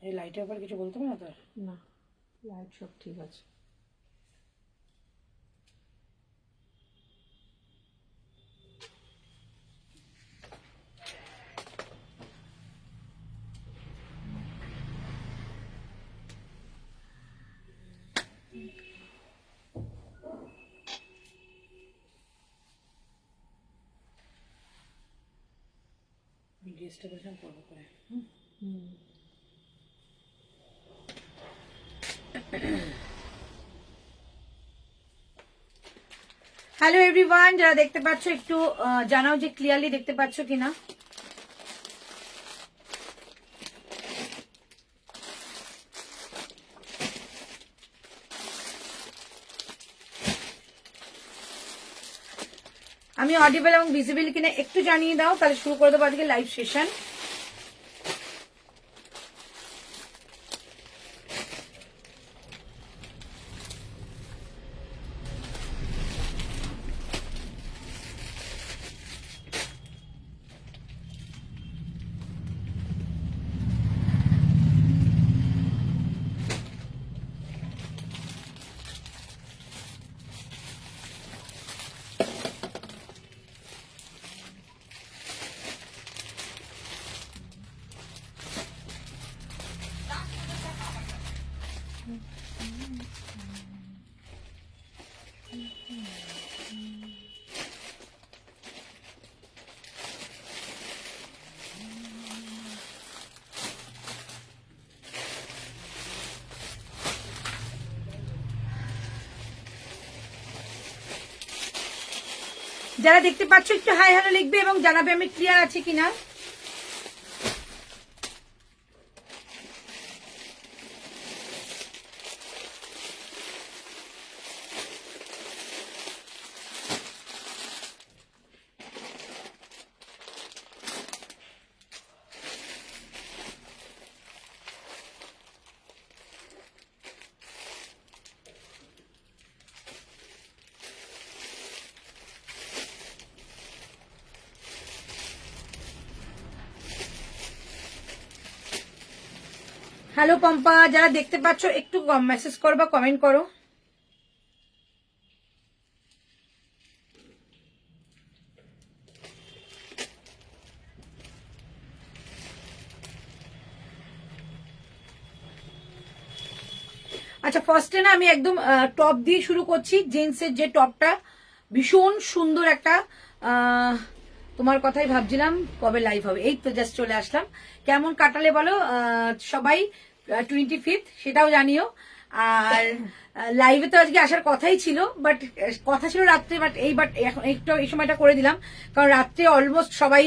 এই লাইটের ব্যাপারে কিছু বলতে হবে না তো? না, লাইট সব ঠিক আছে। আমি ড্রেসটা করেছিলাম পরবো করে। হ্যালো এভরিওয়ান, যারা দেখতে পাচ্ছ একটু জানাও যে ক্লিয়ারলি দেখতে পাচ্ছ কিনা। আমি অডিবল এবং ভিজিবল কিনা একটু জানিয়ে দাও, তাহলে শুরু করে দেবো আজকে লাইভ সেশন। যারা দেখতে পাচ্ছ একটু হাই হ্যালো লিখবে এবং জানাবে আমি ক্লিয়ার আছি কিনা। হ্যালো পম্পা, যারা দেখতে পাচ্ছ একটু মেসেজ করো বা কমেন্ট করো। আচ্ছা, ফার্স্টে না আমি একদম টপ দিয়ে শুরু করছি। জেন্টসের যে টপটা ভীষণ সুন্দর একটা, তোমার কথাই ভাবছিলাম কবে লাইভ হবে, এই তো জাস্ট চলে আসলাম। কেমন কাটালে বলো সবাই 25th, সেটাও জানিও। আর লাইভে তো আজকে আসার কথাই ছিল, বাট কথা ছিল রাত্রে, বাট এখন একটু এই সময়টা করে দিলাম, কারণ রাত্রে অলমোস্ট সবাই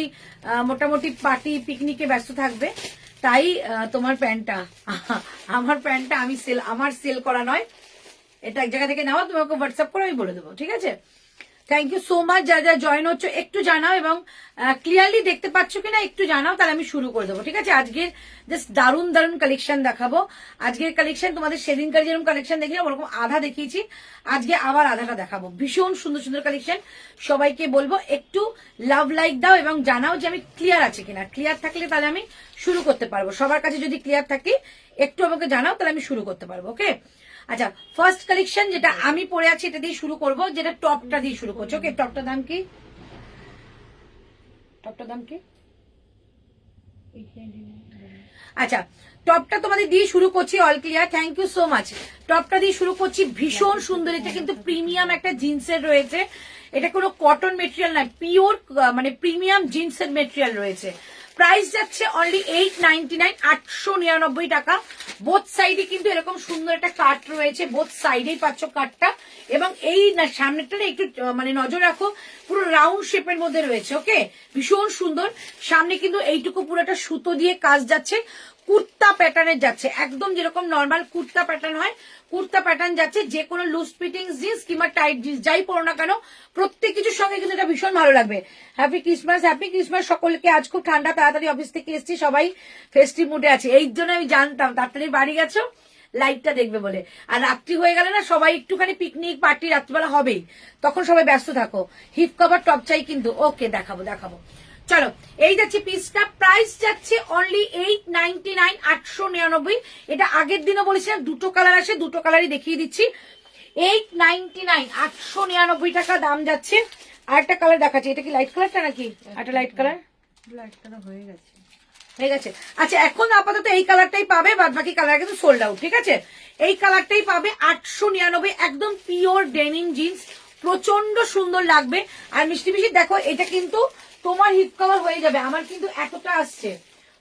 মোটামুটি পার্টি পিকনিকে ব্যস্ত থাকবে। তাই তোমার প্যান্টটা, আমার প্যান্টটা আমার সেল করা নয়, এটা এক জায়গা থেকে নেওয়া। তোমাকে হোয়াটসঅ্যাপ করে আমি বলে দেবো, ঠিক আছে? Thank you so much. যা যা জয়েন হচ্ছে একটু জানাও এবং ক্লিয়ারলি দেখতে পাচ্ছ কিনা একটু জানাও, তাহলে আমি শুরু করে দেবো, ঠিক আছে? আজকের জাস্ট দারুণ দারুণ কালেকশন দেখাবো। আজকের কালেকশন তোমাদের সেদিনকার যেরকম কালেকশন দেখলাম ওরকম আধা দেখিয়েছি, আজকে আবার আধাটা দেখাবো। ভীষণ সুন্দর সুন্দর কালেকশন। সবাইকে বলবো একটু লাভ লাইক দাও এবং জানাও যে আমি ক্লিয়ার আছে কিনা। ক্লিয়ার থাকলে তাহলে আমি শুরু করতে পারবো। সবার কাছে যদি ক্লিয়ার থাকি একটু আমাকে জানাও, তাহলে আমি শুরু করতে পারবো। ওকে, আচ্ছা, ফার্স্ট কালেকশন যেটা আমি পরে আছি এটা দিয়ে শুরু করব, যেটা টপটা দিয়ে শুরু করছি। ওকে, টপটার দাম কি? টপটার দাম কি? আচ্ছা, টপটা তোমাদের দিয়ে শুরু করছি। All clear, thank you so much. টপটা দিয়ে শুরু করছি, ভীষণ সুন্দর। এটা কিন্তু প্রিমিয়াম একটা জিন্সের রয়েছে, এটা কোনো কটন মেটেরিয়াল নয়, পিওর মানে প্রিমিয়াম জিন্সের মেটেরিয়াল রয়েছে। প্রাইস যাচ্ছে অনলি 899, 899 টাকা। বোথ সাইডে কিন্তু এরকম সুন্দর একটা কাট রয়েছে, বোথ সাইডেই পাচ্ছ কাটটা। এবং এই সামনেটা একটু মানে নজর রাখো, পুরো রাউন্ড শেপের মধ্যে রয়েছে। ওকে, ভীষণ সুন্দর। সামনে কিন্তু এইটুকু পুরোটা সুতো দিয়ে কাজ যাচ্ছে, কুর্তা প্যাটার্নের যাচ্ছে, একদম যেরকম নর্মাল কুর্তা প্যাটার্ন হয় কুর্তা প্যাটার্ন যাচ্ছে। যে কোনো লুজ ফিটিং জিন্স কিংবা টাইট জিন্স যাই পরো না কেন, প্রত্যেক কিছুর সঙ্গে কিন্তু এটা ভীষণ ভালো লাগবে। হ্যাপি ক্রিসমাস, হ্যাপি ক্রিসমাস সকলকে। আজ খুব ঠান্ডা, তাড়াতাড়ি অফিস থেকে এসেছি, সবাই ফেস্টিভ মুডে আছে। এই জন্য আমি জানতাম তাড়াতাড়ি বাড়ি গেছো লাইটটা দেখবে বলে। আর রাত্রি হয়ে গেলে না সবাই একটুখানি পিকনিক পার্টি রাত্রিবেলা হবেই, তখন সবাই ব্যস্ত থাকো। হিপ কভার টপ চাই কিন্তু। ওকে, দেখাবো দেখাবো। চলো এই যাচ্ছে পিসটা, প্রাইস যাচ্ছে অনলি 899, 899। এটা আগের দিনও বলেছিলাম দুটো কালার আসে, দুটো কালারই দেখিয়ে দিচ্ছি। 899, 899 টাকা দাম যাচ্ছে। আরেকটা কালার দেখাচ্ছি, এটা কি লাইট কালারটা নাকি? একটা লাইট কালার, লাইট কালার হয়ে গেছে। ঠিক আছে। আচ্ছা এখন আপাতত এই কালারটাই পাবে, বাদ বাকি কালার কিন্তু সোল্ড আউট, ঠিক আছে। এই কালারটাই পাবে 899, একদম পিওর ডেনিম জিন্স, প্রচন্ড সুন্দর লাগবে। আর মিষ্টি মিষ্টি দেখো, এটা কিন্তু তোমার হিপ কভার হয়ে যাবে, আমার কিন্তু এতটা আসছে,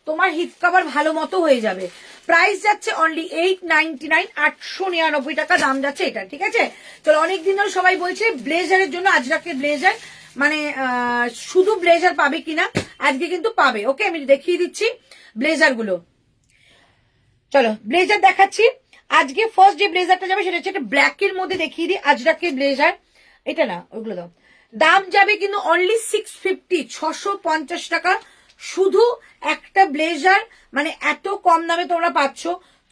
তোমার হিপ কভার ভালো মতো হয়ে যাবে। প্রাইস যাচ্ছে অনলি 899, 899 টাকা দাম যাচ্ছে এটা, ঠিক আছে। চলো অনেকদিন ধরে সবাই বলছে ব্লেজারের জন্য, আজরাকের ব্লেজার, মানে শুধু ব্লেজার পাবে কিনা, আজকে কিন্তু পাবে। ওকে আমি দেখিয়ে দিচ্ছি ব্লেজার গুলো। চলো ব্লেজার দেখাচ্ছি। আজকে ফার্স্ট যে ব্লেজারটা যাবে সেটা হচ্ছে একটা ব্ল্যাকের মধ্যে দেখিয়ে দিই, আজরাকের ব্লেজার। এটা না, ওইগুলো দাও। দাম যাবে কিন্তু অনলি 650, 650 টাকা। শুধু একটা ব্লেজার, মানে এত কম দামে তোমরা পাচ্ছ,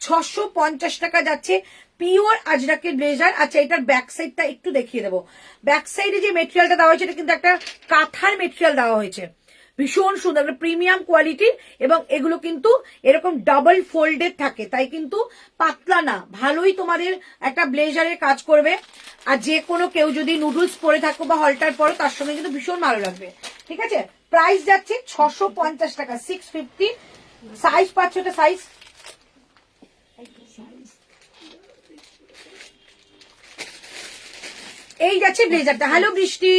650 টাকা যাচ্ছে পিওর আজরাকের ব্লেজার। আচ্ছা এটার ব্যাক সাইডটা একটু দেখিয়ে দেবো। ব্যাক সাইডে যে মেটেরিয়ালটা দেওয়া হয়েছে এটা কিন্তু একটা কাঁথার মেটেরিয়াল দেওয়া হয়েছে, ভীষণ সুন্দর, প্রিমিয়াম কোয়ালিটির। এবং এগুলো কিন্তু এরকম ডাবল ফোল্ডেড থাকে, তাই কিন্তু পাতলা না, ভালোই তোমাদের একটা ব্লেজারের কাজ করবে। আর যে কোনো কেউ যদি নুডলস পরে থাকো বা হলটার পরো, তার সঙ্গে কিন্তু ভীষণ ভালো লাগবে, ঠিক আছে। প্রাইস যাচ্ছে 650 টাকা, 650। সাইজ পাচ্ছ, এটা সাইজ এই যাচ্ছে ব্লেজারটা। হ্যালো বৃষ্টি।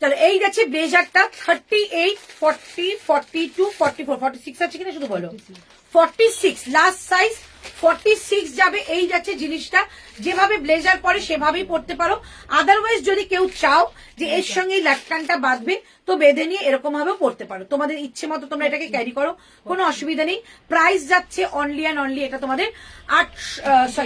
চলো এই যাচ্ছে ব্লেজারটা, 38, 40, 42, 44, 46 আছে কিনা শুধু বলো। 46 লাস্ট সাইজ, 46 যাবে। এই যাচ্ছে জিনিসটা, যেভাবে ব্লেজার পরে সেভাবেই পরতে পারো। আদারওয়াইজ যদি কেউ চাও যে এর সঙ্গে লাটকানটা বাঁধবে, তো বেঁধে নিয়ে এরকম ভাবেও পরতে পারো, তোমাদের ইচ্ছে মতো তোমরা এটাকে ক্যারি করো, কোনো অসুবিধা নেই। প্রাইস যাচ্ছে অনলি অ্যান্ড অনলি এটা তোমাদের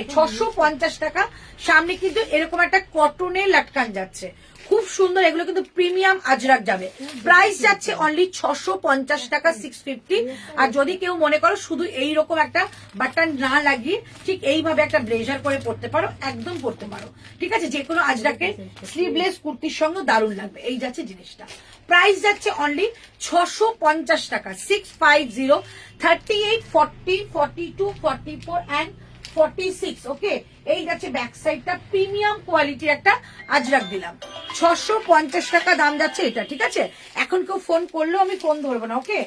650 টাকা। সামনে কিন্তু এরকম একটা কটনের লাটকান যাচ্ছে, খুব সুন্দর। এগুলো কিন্তু প্রিমিয়াম আজরাক যাবে। প্রাইস যাচ্ছে অনলি 650 টাকা, 650। আর যদি কেউ মনে করো শুধু এইরকম একটা বাটন না লাগিয়ে ঠিক এইভাবে একটা ব্লেজার করে পরতে পারো, একদম পরতে পারো, ঠিক আছে। যে কোনো আজরাকের স্লিভলেস কুর্তির সঙ্গে দারুণ লাগবে। এই যাচ্ছে জিনিসটা, প্রাইস যাচ্ছে অনলি 650 টাকা, 650। 38, 40, 42, 44 অ্যান্ড 46। ওকে এই যাচ্ছে ব্যাক সাইডটা, প্রিমিয়াম কোয়ালিটির একটা আজরাক দিলাম, 650 টাকা দাম যাচ্ছে এটা, ঠিক আছে। এখন কেউ ফোন করলেও আমি ফোন ধরবো না, ওকে।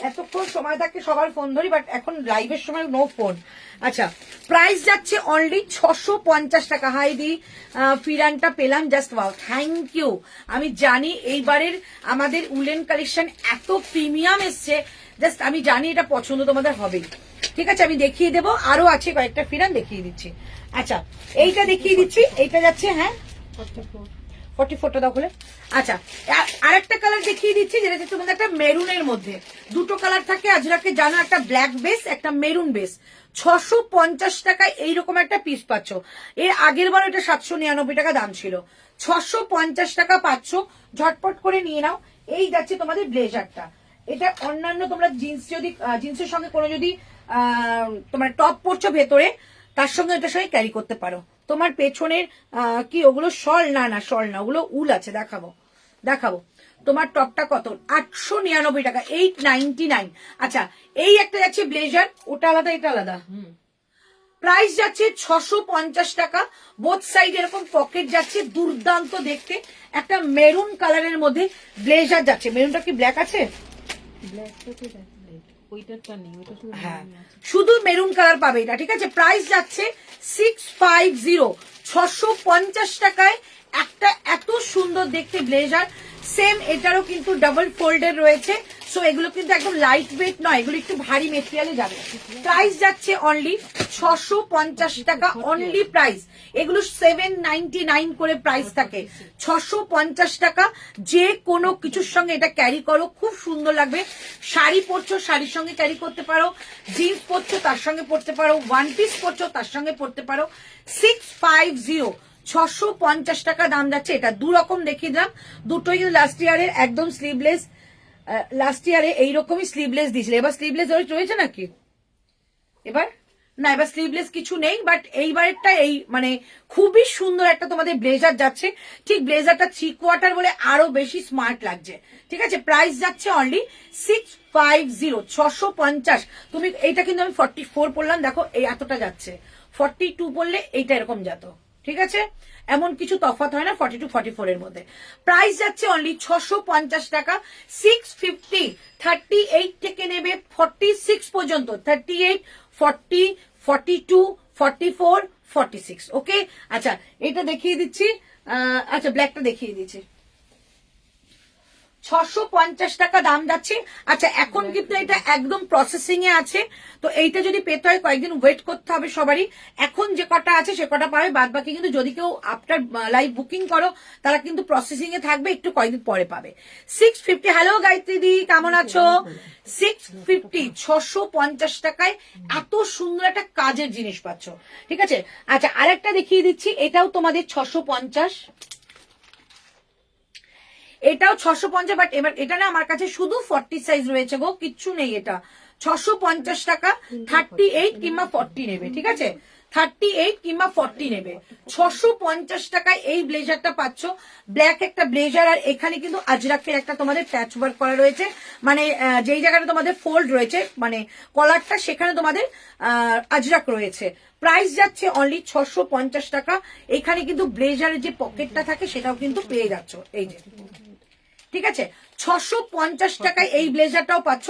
এতক্ষণ সময় থাকে সবার ফোন ধরি, বাট এখন লাইভের সময় নো ফোন। আচ্ছা প্রাইস যাচ্ছে অনলি 650 টাকা। হাই দি ফিরানটা পেলাম, জাস্ট ওয়াও, থ্যাংক ইউ। আমি জানি এইবারের আমাদের উলেন কালেকশন এত প্রিমিয়াম এসছে, জাস্ট আমি জানি এটা পছন্দ তোমাদের হবেই, ঠিক আছে। আমি দেখিয়ে দেবো, আরো আছে কয়েকটা ফিরান দেখিয়ে দিচ্ছি। আচ্ছা এইটা দেখিয়ে দিচ্ছি, এইটা যাচ্ছে হ্যাঁ 44টা দাও খুলে। আচ্ছা আরেকটা কালার দেখিয়ে দিচ্ছি, যেটা হচ্ছে তোমাদের একটা মেরুনের মধ্যে। দুটো কালার থাকে আজরাকে, জানো, একটা ব্ল্যাক বেস, একটা মেরুন বেস। 650 টাকায় এইরকম একটা পিস পাচ্ছ। এর আগের বার এটা 799 টাকা দাম ছিল, 650 টাকা পাচ্ছ। ঝটপট করে নিয়ে নাও। এই যাচ্ছে তোমাদের ব্লেজারটা। এটা অন্যান্য তোমরা জিন্স, যদি জিন্সের সঙ্গে কোনো যদি তোমার টপ পরছো ভেতরে, তার সঙ্গে এটার সঙ্গে ক্যারি করতে পারো। তোমার পেছনের কি ওগুলো শল? না না শল না, ওগুলো উল আছে, দেখাবো দেখাবো। তোমার টপটা কত? 899 টাকা, 899। আচ্ছা এই একটা যাচ্ছে ব্লেজার, ওটা আলাদা এটা আলাদা। প্রাইস যাচ্ছে 650 টাকা। বোথ সাইড এরকম পকেট যাচ্ছে, দুর্দান্ত দেখতে। একটা মেরুন কালারের মধ্যে ব্লেজার যাচ্ছে। মেরুনটা কি ব্ল্যাক আছে? হ্যাঁ শুধু মেরুন কালার পাবে এটা, ঠিক আছে। প্রাইস যাচ্ছে 650, 650 টাকায় একটা এত সুন্দর দেখতে ব্লেজার। সেম এটারও কিন্তু ডাবল ফোল্ডের রয়েছে, সো এগুলো কিন্তু একদম লাইট ওয়েট নয়, এগুলো একটু ভারী মেটেরিয়ালে যাবে। প্রাইস যাচ্ছে অনলি 650 টাকা, অনলি প্রাইস। এগুলো 799 করে প্রাইস থাকে, 650 টাকা। যে কোনো কিছুর সঙ্গে এটা ক্যারি করো, খুব সুন্দর লাগবে। শাড়ি পরছো, শাড়ির সঙ্গে ক্যারি করতে পারো, জিন্স পরছো তার সঙ্গে পরতে পারো, ওয়ান পিস পরছো তার সঙ্গে পরতে পারো। 650, 650 টাকা দাম যাচ্ছে এটা। দু রকম দেখিয়ে দিলাম, দুটোই কিন্তু লাস্ট ইয়ারের একদম স্লিভলেস। লাস্ট ইয়ারে এইরকমই স্লিভলেস দিয়েছিল, এবার স্লিভলেস রয়েছে নাকি? এবার না এবার স্লিভলেস কিছু নেই, বাট এইবারেরটা এই মানে খুবই সুন্দর একটা তোমাদের ব্লেজার যাচ্ছে। ঠিক ব্লেজারটা 3/4 বলে আরো বেশি স্মার্ট লাগছে। ঠিক আছে, প্রাইস যাচ্ছে অনলি 650, 650। তুমি এইটা কিন্তু আমি 44 পড়লাম, দেখো এই এতটা যাচ্ছে। 42 পড়লে এইটা এরকম যেত। ঠিক আছে, এমন কিছু তফাৎ হয় না 42 44 এর মধ্যে। প্রাইস যাচ্ছে অনলি 650 টাকা। 650, 38 থেকে নেবে 46 পর্যন্ত, 38, 40, 42, 44, 46। ওকে, আচ্ছা এটা দেখিয়ে দিচ্ছি। আচ্ছা ব্ল্যাকটা দেখিয়ে দিচ্ছি। 650 টাকা দাম যাচ্ছে। আচ্ছা এখন কিন্তু এটা একদম প্রসেসিং এ আছে, তো এইটা যদি পেতে হয় কয়েকদিন ওয়েট করতে হবে সবারই। এখন যে কটা আছে সে কটা পাবে, বাদ বাকি কিন্তু যদি কেউ আফটার লাইভ বুকিং করো তারা কিন্তু প্রসেসিং এ থাকবে, একটু কয়েকদিন পরে পাবে। 650। হ্যালো গায়ত্রী দি, কেমন আছো? 650, 650 টাকায় এত সুন্দর একটা কাজের জিনিস পাচ্ছ। ঠিক আছে, আচ্ছা আরেকটা দেখিয়ে দিচ্ছি, এটাও তোমাদের 650। এটাও 650, বাট এবার এটা না আমার কাছে শুধু 40 সাইজ রয়েছে গো, কিচ্ছু নেই। এটা 650 টাকা, 38 কিংবা 40 নেবে। ঠিক আছে, 38 কিংবা 40 নেবে। 650 টাকায় এই ব্লেজারটা পাচ্ছ। ব্ল্যাক একটা ব্লেজার, আর এখানে কিন্তু আজরাকের একটা তোমাদের প্যাচ ওয়ার্ক করা রয়েছে, মানে যেই জায়গাটা তোমাদের ফোল্ড রয়েছে মানে কলারটা, সেখানে তোমাদের আজরাক রয়েছে। প্রাইস যাচ্ছে অনলি 650 টাকা। এখানে কিন্তু ব্লেজারের যে পকেটটা থাকে সেটাও কিন্তু পেয়ে যাচ্ছ, এই যে। ঠিক আছে, 650 টাকায় এই ব্লেজারটাও পাচ্ছ।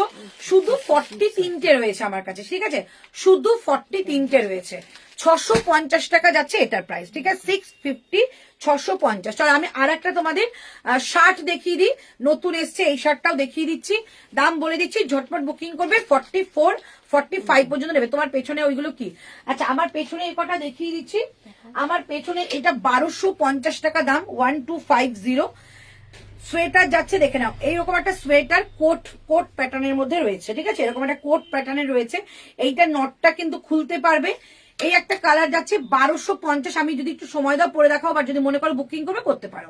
শুধু 43টে রয়েছে আমার কাছে। ঠিক আছে, শুধু 43টে রয়েছে। 650 টাকা যাচ্ছে এটার প্রাইস। ঠিক আছে, 650, 650। চলো আমি আর একটা তোমাদের শার্ট দেখিয়ে দিই, নতুন এসছে এই শার্টটাও দেখিয়ে দিচ্ছি। দাম বলে দিচ্ছি, ঝটপট বুকিং করবে। 44, 45 পর্যন্ত নেবে। তোমার পেছনে ওইগুলো কি? আচ্ছা আমার পেছনে এই কটা দেখিয়ে দিচ্ছি। আমার পেছনে এটা 1250 টাকা দাম, 1250। সোয়েটার যাচ্ছে, দেখে নাও। এইরকম একটা সোয়েটার কোট প্যাটার্নের মধ্যে রয়েছে। ঠিক আছে, এরকম একটা কোট প্যাটার্নের রয়েছে। এইটা নটটা কিন্তু খুলতে পারবে। এই একটা কালার যাচ্ছে 1250। আমি যদি একটু সময় দাও পরে দেখাও, বা যদি মনে করো বুকিং করবে করতে পারো।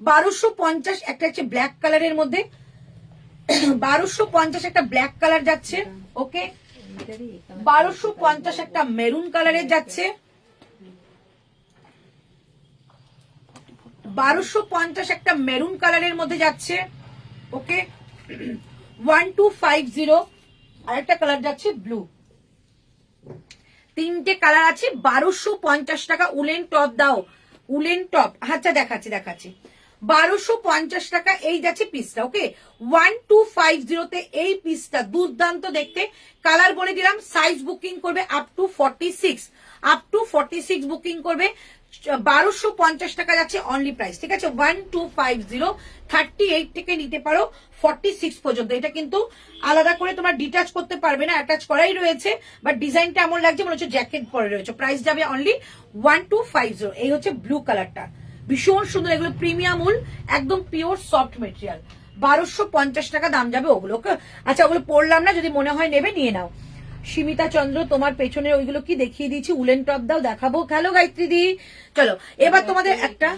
1250। একটা হচ্ছে ব্ল্যাক কালারের মধ্যে, 1250 একটা ব্ল্যাক কালার যাচ্ছে। ওকে, 1250 একটা মেরুন কালারের যাচ্ছে। 1250 একটা মেরুন কালারের মধ্যে যাচ্ছে। ওকে, 1250। আর একটা কালার যাচ্ছে ব্লু। তিনটে কালার আছে। 1250 টাকা। উলেন টপ দাও, উলেন টপ। আচ্ছা দেখাচ্ছি 1250 টাকা এই যাচ্ছে পিসটা। ওকে, 1250 এই পিসটা দুর্দান্ত দেখতে। কালার বলে দিলাম। সাইজ বুকিং করবে up to 46, up to 46 booking করবে। 1250 টাকা যাচ্ছে অনলি প্রাইস। ঠিক আছে, 1250। 38 থেকে নিতে পারো 46 পর্যন্ত। এটা কিন্তু আলাদা করে তোমার ডিটাচ করতে পারবে না, অ্যাটাচ করাই রয়েছে, বাট ডিজাইনটা এমন লাগছে মনে হচ্ছে জ্যাকেট পরে রয়েছে। প্রাইস যাবে অনলি 1250। এই হচ্ছে ব্লু কালারটা, ভীষণ সুন্দর। এগুলো প্রিমিয়াম উল, একদম পিওর সফট মেটেরিয়াল। 1250 টাকা দাম যাবে ওগুলো। আচ্ছা ওগুলো পড়লাম না, যদি মনে হয় নেবে নিয়ে নাও। সীমিতা চন্দ্র, তোমার পেছনে ওইগুলো কি দেখিয়ে দিয়েছি। উলেন টপ দাও, দেখাবো। হ্যালো গায়ত্রী দি, চলো এবার তোমাদের একটা,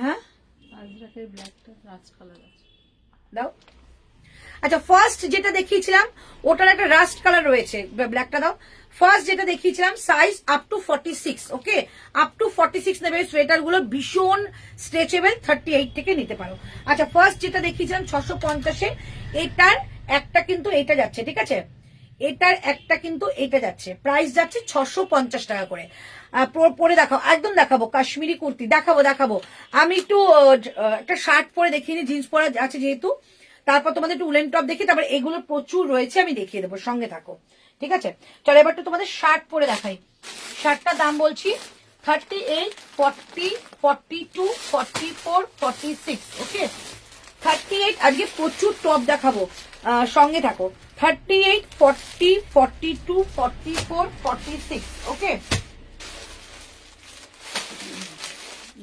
হ্যাঁ দাও। আচ্ছা ফার্স্ট যেটা দেখিয়েছিলাম ওটার একটা রাস্ট কালার রয়েছে, ব্ল্যাকটা দাও। ফার্স্ট যেটা দেখিয়েছিলাম size up to 46। Okay, up to 46 নেবে। সোয়েটার গুলো ভীষণ স্ট্রেচেবল, 38 থেকে নিতে পারো। আচ্ছা ফার্স্ট যেটা দেখিয়েছিলাম 650-এ, এটার একটা কিন্তু এটা যাচ্ছে। ঠিক আছে, এটার একটা কিন্তু এটা যাচ্ছে। প্রাইস যাচ্ছে 650 টাকা করে। পরে দেখাও, একদম দেখাবো। কাশ্মীরি কুর্তি দেখাবো। আমি একটু একটা শার্ট পরে দেখিয়ে নিই, জিন্স পরা আছে যেহেতু। তারপর তোমাদের একটু উলেন টপ দেখি, তারপর এগুলো প্রচুর রয়েছে আমি দেখিয়ে দেবো, সঙ্গে থাকো। ঠিক আছে, চলো এবার তো তোমাদের শার্ট পরে দেখাই। শার্টটার দাম বলছি 38, 40, 42, 44, 46। ওকে, 38। আজকে প্রচুর টপ দেখাবো, সঙ্গে থাকো। 38, 40, 42, 44, 46। ওকে,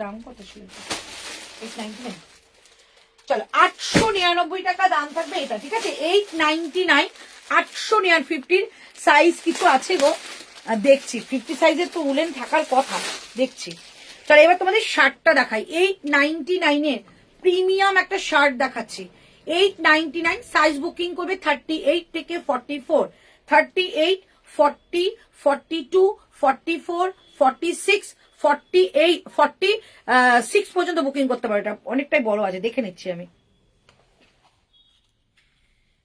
দাম কত ছিল? 899। চলো 899 টাকা দাম থাকবে এটা। ঠিক আছে, 899, 850 সাইজ কিছু আছে গো, দেখছি 50 সাইজের তো উলেন থাকার কথা, দেখছি। চলো এবার তোমাদের শার্টটা দেখাই। 899-এর প্রিমিয়াম একটা শার্ট দেখাচ্ছি। 899 সাইজ বুকিং করবে 38 থেকে 44, 38, 40, 42, 44, 46, 48, 46 পর্যন্ত বুকিং করতে পারো। এটা অনেকটাই বড় আছে, দেখে নিচ্ছি আমি।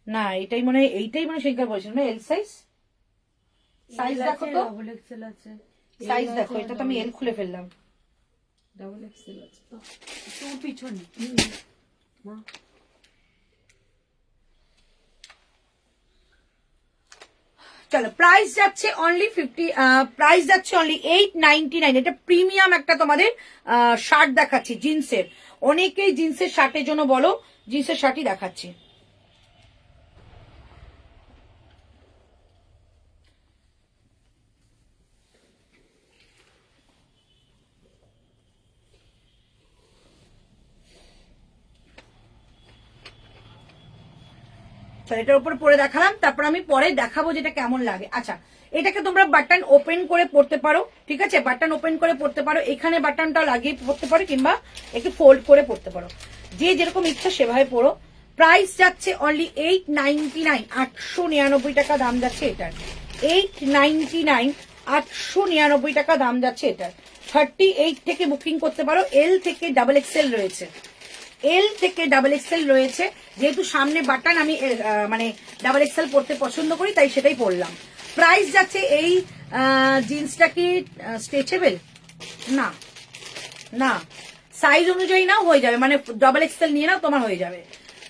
না এইটাই মনে হয়, এইটাই মনে সেখানে বলছিলাম না, এল সাইজ। সাইজ দেখো তো, ডাবল এক্সেল আছে, সাইজ দেখো, এটা তো আমি এল খুলে ফেললাম। ডাবল এক্সেল আছে তো একটু পিছনে মা। চলো, প্রাইস যাচ্ছে অনলি 50, প্রাইস যাচ্ছে অনলি 899। এটা প্রিমিয়াম একটা তোমাদের শার্ট দেখাচ্ছি জিন্সের। অনেকেই জিন্সের শার্টের জন্য বলো, জিন্সের শার্টই দেখাচ্ছি। এটার উপর পরে দেখালাম, তারপর আমি পরে দেখাবো যেটা কেমন লাগে। আচ্ছা, এটাকে তোমরা বাটন ওপেন করে পড়তে পারো, ঠিক আছে, বাটন ওপেন করে পড়তে পারো, এখানে বাটনটা লাগিয়ে পড়তে পারো, কিংবা একটু ফোল্ড করে পড়তে পারো, যে যেরকম ইচ্ছা সেভাবে পড়ো। প্রাইস যাচ্ছে অনলি 899, 899 টাকা দাম যাচ্ছে এটার। 899, 899 টাকা দাম যাচ্ছে এটার। 38 থেকে বুকিং করতে পারো, এল থেকে ডাবল এক্সেল রয়েছে, এল থেকে ডাবল এক্সেল রয়েছে। যেহেতু সামনে বাটন, আমি মানে ডাবল এক্সেল পড়তে পছন্দ করি, তাই সেটাই পড়লাম। প্রাইস যাচ্ছে, এই জিন্সটা কি স্ট্রেচেবল? না না, সাইজ অনুযায়ী নাও হয়ে যাবে, মানে ডাবল এক্সেল নিয়ে নাও তোমার হয়ে যাবে।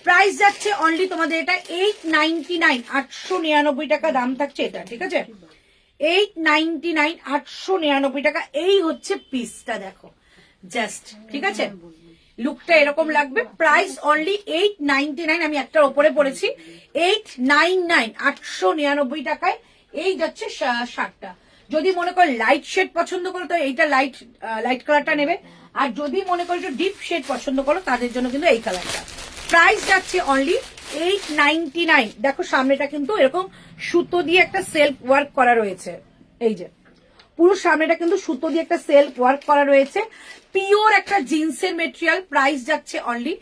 প্রাইস যাচ্ছে অনলি তোমাদের এটা 899, 899 টাকা দাম থাকছে এটা, ঠিক আছে। 899, 899 টাকা। এই হচ্ছে পিসটা, দেখো জাস্ট, ঠিক আছে, লুকটা এরকম লাগবে। প্রাইস অনলি 899, আমি একটার ওপরে পড়েছি 899, 899 টাকায় এই যাচ্ছে শার্টটা। যদি মনে করো লাইট শেড পছন্দ করো তো এইটা লাইট কালারটা নেবে, আর যদি মনে করো একটু ডিপ শেড পছন্দ করো তাদের জন্য কিন্তু এই কালারটা। প্রাইস যাচ্ছে অনলি 899। দেখো সামনেটা কিন্তু এরকম সুতো দিয়ে একটা সেলফ ওয়ার্ক করা রয়েছে, এই যে পুরো সামনেটা কিন্তু সুতো দিয়ে একটা সেলফ ওয়ার্ক করা রয়েছে, পিওর একটা জিন্সের মেটেরিয়াল। প্রাইস যাচ্ছে অনলি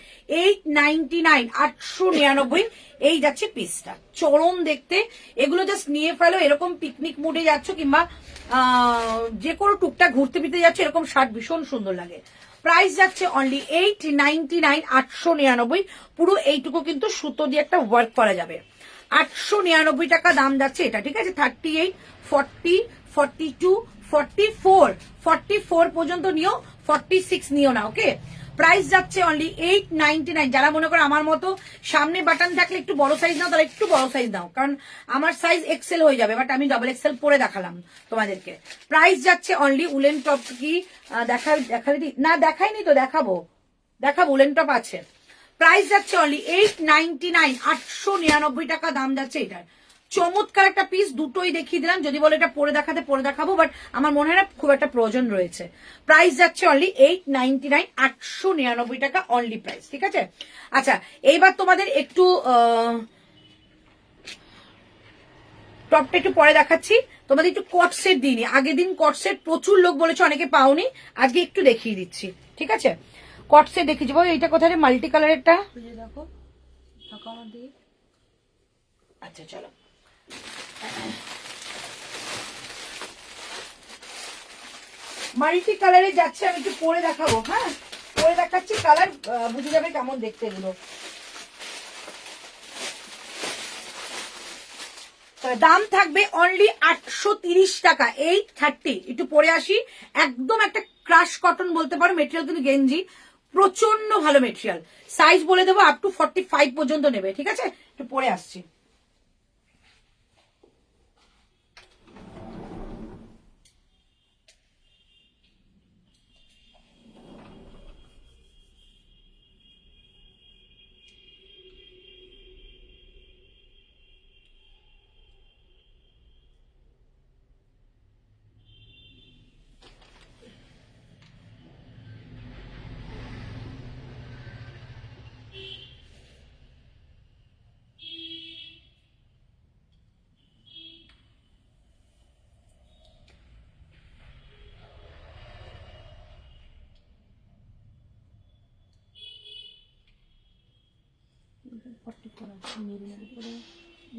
899, 899। এই যাচ্ছে পিসটা, চরম দেখতে। এগুলো জাস্ট নিয়ে ফেলো, এরকম পিকনিক মুডে যাচ্ছ, কিংবা যে কোনো টুকটাক ঘুরতে ফিরতে যাচ্ছ, এরকম শার্ট ভীষণ সুন্দর লাগে। প্রাইস যাচ্ছে অনলি 899, 899। পুরো এইটুকু কিন্তু সুতো দিয়ে একটা ওয়ার্ক করা যাবে। 899 টাকা দাম যাচ্ছে এটা, ঠিক আছে। 38, 40, 42, 44, 44 পর্যন্ত নিও, 46 নিও না, ওকে। প্রাইস যাচ্ছে অনলি 899। যারা মনে করো আমার মতো সামনে বাটন থাকলে একটু বড় সাইজ নাও, তারা একটু বড় সাইজ নাও, কারণ আমার সাইজ এক্সেল হয়ে যাবে, বাট আমি ডাবল এক্সেল পরে দেখালাম তোমাদেরকে। প্রাইস যাচ্ছে অনলি, উলেন টপ কি দেখালি না? দেখাইনি তো, দেখাবো, উলেন টপ আছে। প্রাইস যাচ্ছে অনলি 899, 899 টাকা দাম যাচ্ছে এটার। চমৎকার একটা পিস, দুটোই দেখিয়ে দিলাম। যদি বলে এটা পরে দেখাতে, পরে দেখাবো, বাট আমার মনে হয় না খুব একটা প্রয়োজন রয়েছে। প্রাইস যাচ্ছে অনলি 899, 899 টাকা অনলি প্রাইস, ঠিক আছে। আচ্ছা, এইবার তোমাদের একটু টপটা একটু পরে দেখাচ্ছি। তোমাদের একটু কট সেট দিইনি, আগের দিন কট সেট প্রচুর লোক বলেছে, অনেকে পাওনি, আজকে একটু দেখিয়ে দিচ্ছি, ঠিক আছে। কট সেট দেখিয়ে যাবো। এইটা কোথায়, মাল্টি কালারেরটা দেখো ফাঁকা আমার দিকে। আচ্ছা চলো, মাল্টি কালারে যাচ্ছে, আমি একটু পরে দেখাবো, হ্যাঁ পরে দেখাচ্ছি, কালার বুঝে যাবে কেমন দেখতে এগুলো। দাম থাকবে অনলি 830 টাকা, 830। একটু পরে আসি। একদম একটা ক্রাশ কটন বলতে পারো, মেটেরিয়াল কিন্তু গেঞ্জি, প্রচন্ড ভালো মেটেরিয়াল। সাইজ বলে দেবো, আপ টু 45 পর্যন্ত নেবে, ঠিক আছে। একটু পরে আসছি।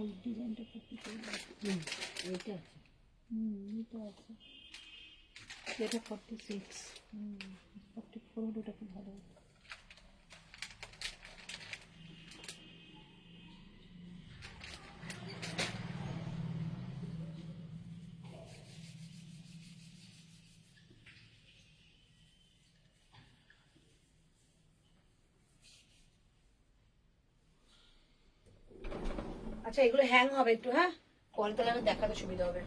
ওই ডিজাইনটা 44 এইটা আছে। এটা আছে, এটা 46 44 হলে ওটা খুব ভালো হতো। আচ্ছা এগুলো হ্যাং হবে একটু, হ্যাঁ পরে তাহলে আমি দেখাতে সুবিধা হবে।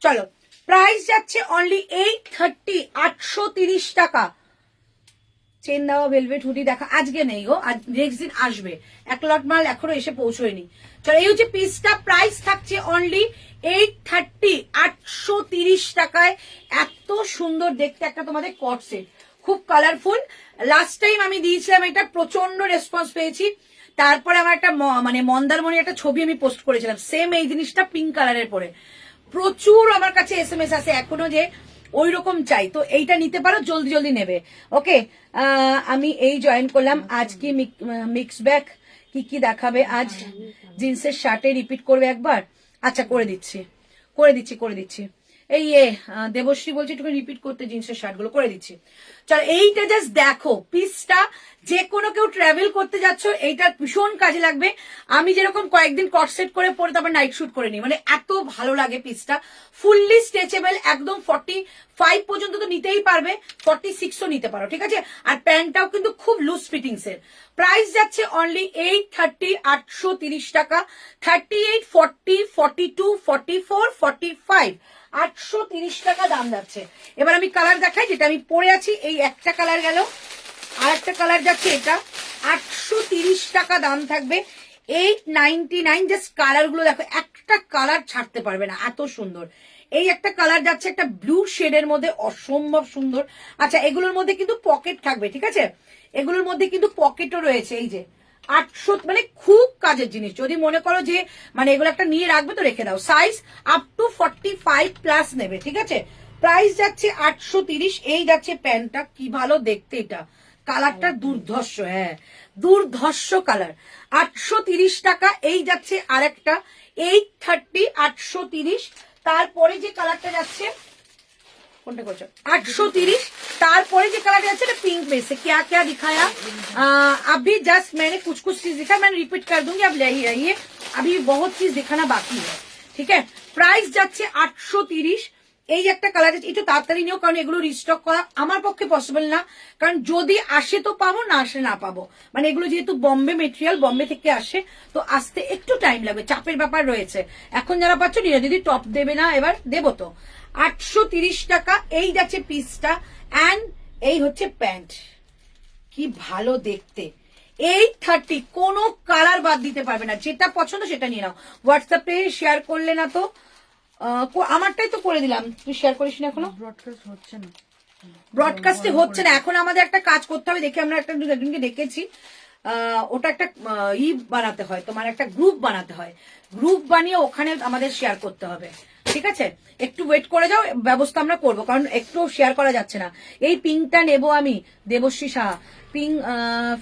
চলো, প্রাইস যাচ্ছে অনলি 830, 830 টাকা। চেন দেওয়া ভেলভেট হুডি দেখা আজকে নেই গো, আজ নেক্সট দিন আসবে। এক লট মাল এখনো এসে পৌঁছয়নি। চলো, এই হচ্ছে পিসটা, প্রাইস থাকছে অনলি 830, 830 টাকায়। এত সুন্দর দেখতে একটা তোমাদের কট সেট, খুব কালারফুল। লাস্ট টাইম আমি দিয়েছিলাম এটা, প্রচন্ড রেসপন্স পেয়েছি। তারপরে আমার একটা মানে মন্দারমণি একটা ছবি আমি পোস্ট করেছিলাম, সেম এই জিনিসটা পিঙ্ক কালারের পরে। প্রচুর আমার কাছে এসএমএস আছে এখনো যে ওই রকম চাই, তো এইটা নিতে পারো, জলদি জলদি নেবে। ওকে, আমি এই জয়েন করলাম। আজ কি মিক্স ব্যাগ কি কি দেখাবে আজ? জিন্সের শার্টে রিপিট করবে একবার? আচ্ছা করে দিচ্ছি, করে দিচ্ছি, করে দিচ্ছি। এই দেবশ্রী বলছে একটু রিপিট করতে জিন্সের শার্ট গুলো, করে দিচ্ছি। চলো, এইটা জাস্ট দেখো পিসটা, যে কোনো কেউ ট্রাভেল করতে যাচ্ছ এইটা ভীষণ কাজে লাগবে। আমি যেরকম কয়েকদিন কট সেট করে পরে তারপর নাইট শুট করে নিই, মানে এত ভালো লাগে পিসটা। ফুললি স্ট্রেচেবল, একদম 45 পর্যন্ত তো নিতেই পারবে, 46ও নিতে পারো, ঠিক আছে। আর প্যান্টটাও কিন্তু খুব লুজ ফিটিংস এর। প্রাইস যাচ্ছে অনলি 830, 830 টাকা। 38, 40, 42, 44, 45, 830 টাকা দাম যাচ্ছে। এবার আমি কালার দেখাই, যেটা আমি পরে আছি। এই একটা কালার গেল, আর একটা কালার যাচ্ছে এটা, 830 টাকা দাম থাকবে। 899, জাস্ট কালার গুলো দেখো, একটা কালার ছাড়তে পারবে না, এত সুন্দর। এই একটা কালার যাচ্ছে একটা ব্লু শেডের মধ্যে, অসম্ভব সুন্দর। আচ্ছা, এগুলোর মধ্যে কিন্তু পকেট থাকবে, ঠিক আছে, এগুলোর মধ্যে কিন্তু পকেটও রয়েছে। এই যে 800, মানে খুব কাজের জিনিস। যদি মনে করো যে মানে এগুলো একটা নিয়ে রাখবে তো রেখে দাও। সাইজ আপ টু 45 প্লাস নেবে, ঠিক আছে। প্রাইস যাচ্ছে 830। এই যাচ্ছে প্যান্টটা, কি ভালো দেখতে, এটা কালারটা দুর্ধর্ষ, হ্যাঁ দুর্ধর্ষ কালার। 830 টাকা। এই যাচ্ছে আরেকটা 830, 830। তারপরে যে কালারটা যাচ্ছে, কোনটা করছো, 830। তারপরে যে कलर আছে ना पिंक में से क्या क्या दिखाया, अभी जस्ट मैंने कुछ कुछ चीज दिखा, मैं रिपीट कर दूंगी, आप ले ही रहिए, अभी बहुत चीज दिखाना बाकी है, ठीक है। प्राइस যাচ্ছে 830। এই একটা কালার আছে, একটু তাড়াতাড়ি নিও, কারণ এগুলো রিস্টক করা আমার পক্ষে পসিবল না, কারণ যদি আসে তো পাবো, না আসে না পাবো। মানে এগুলো যেহেতু বম্বে মেটেরিয়াল, বম্বে থেকে আসে, তো আসতে একটু টাইম লাগবে, চাপের ব্যাপার রয়েছে। এখন যারা পাচ্ছ নিয়ে, যদি টপ দেবে না এবার দেবো তো। 830 টাকা। এই যাচ্ছে পিসটা, এন্ড এই হচ্ছে প্যান্ট, কি ভালো দেখতে। 830, কোনো কালার বাদ দিতে পারবে না, যেটা পছন্দ সেটা নিয়ে নাও। হোয়াটসঅ্যাপে শেয়ার করলে না তো, আমারটাই তো করে দিলাম, তুই শেয়ার করিস না এখনো? ব্রডকাস্ট হচ্ছে না, ব্রডকাস্টে হচ্ছে না। এখন আমাদের একটা কাজ করতে হবে, দেখি আমরা একজনকে ডেকেছি, ওটা একটা বানাতে হয়, তোমার একটা গ্রুপ বানাতে হয়, গ্রুপ বানিয়ে ওখানে আমাদের শেয়ার করতে হবে, ঠিক আছে। একটু ওয়েট করে যাও, ব্যবস্থা আমরা করবো, কারণ একটু শেয়ার করা যাচ্ছে না। এই পিঙ্কটা নেবো আমি, দেবশ্রী সাহা। পিঙ্ক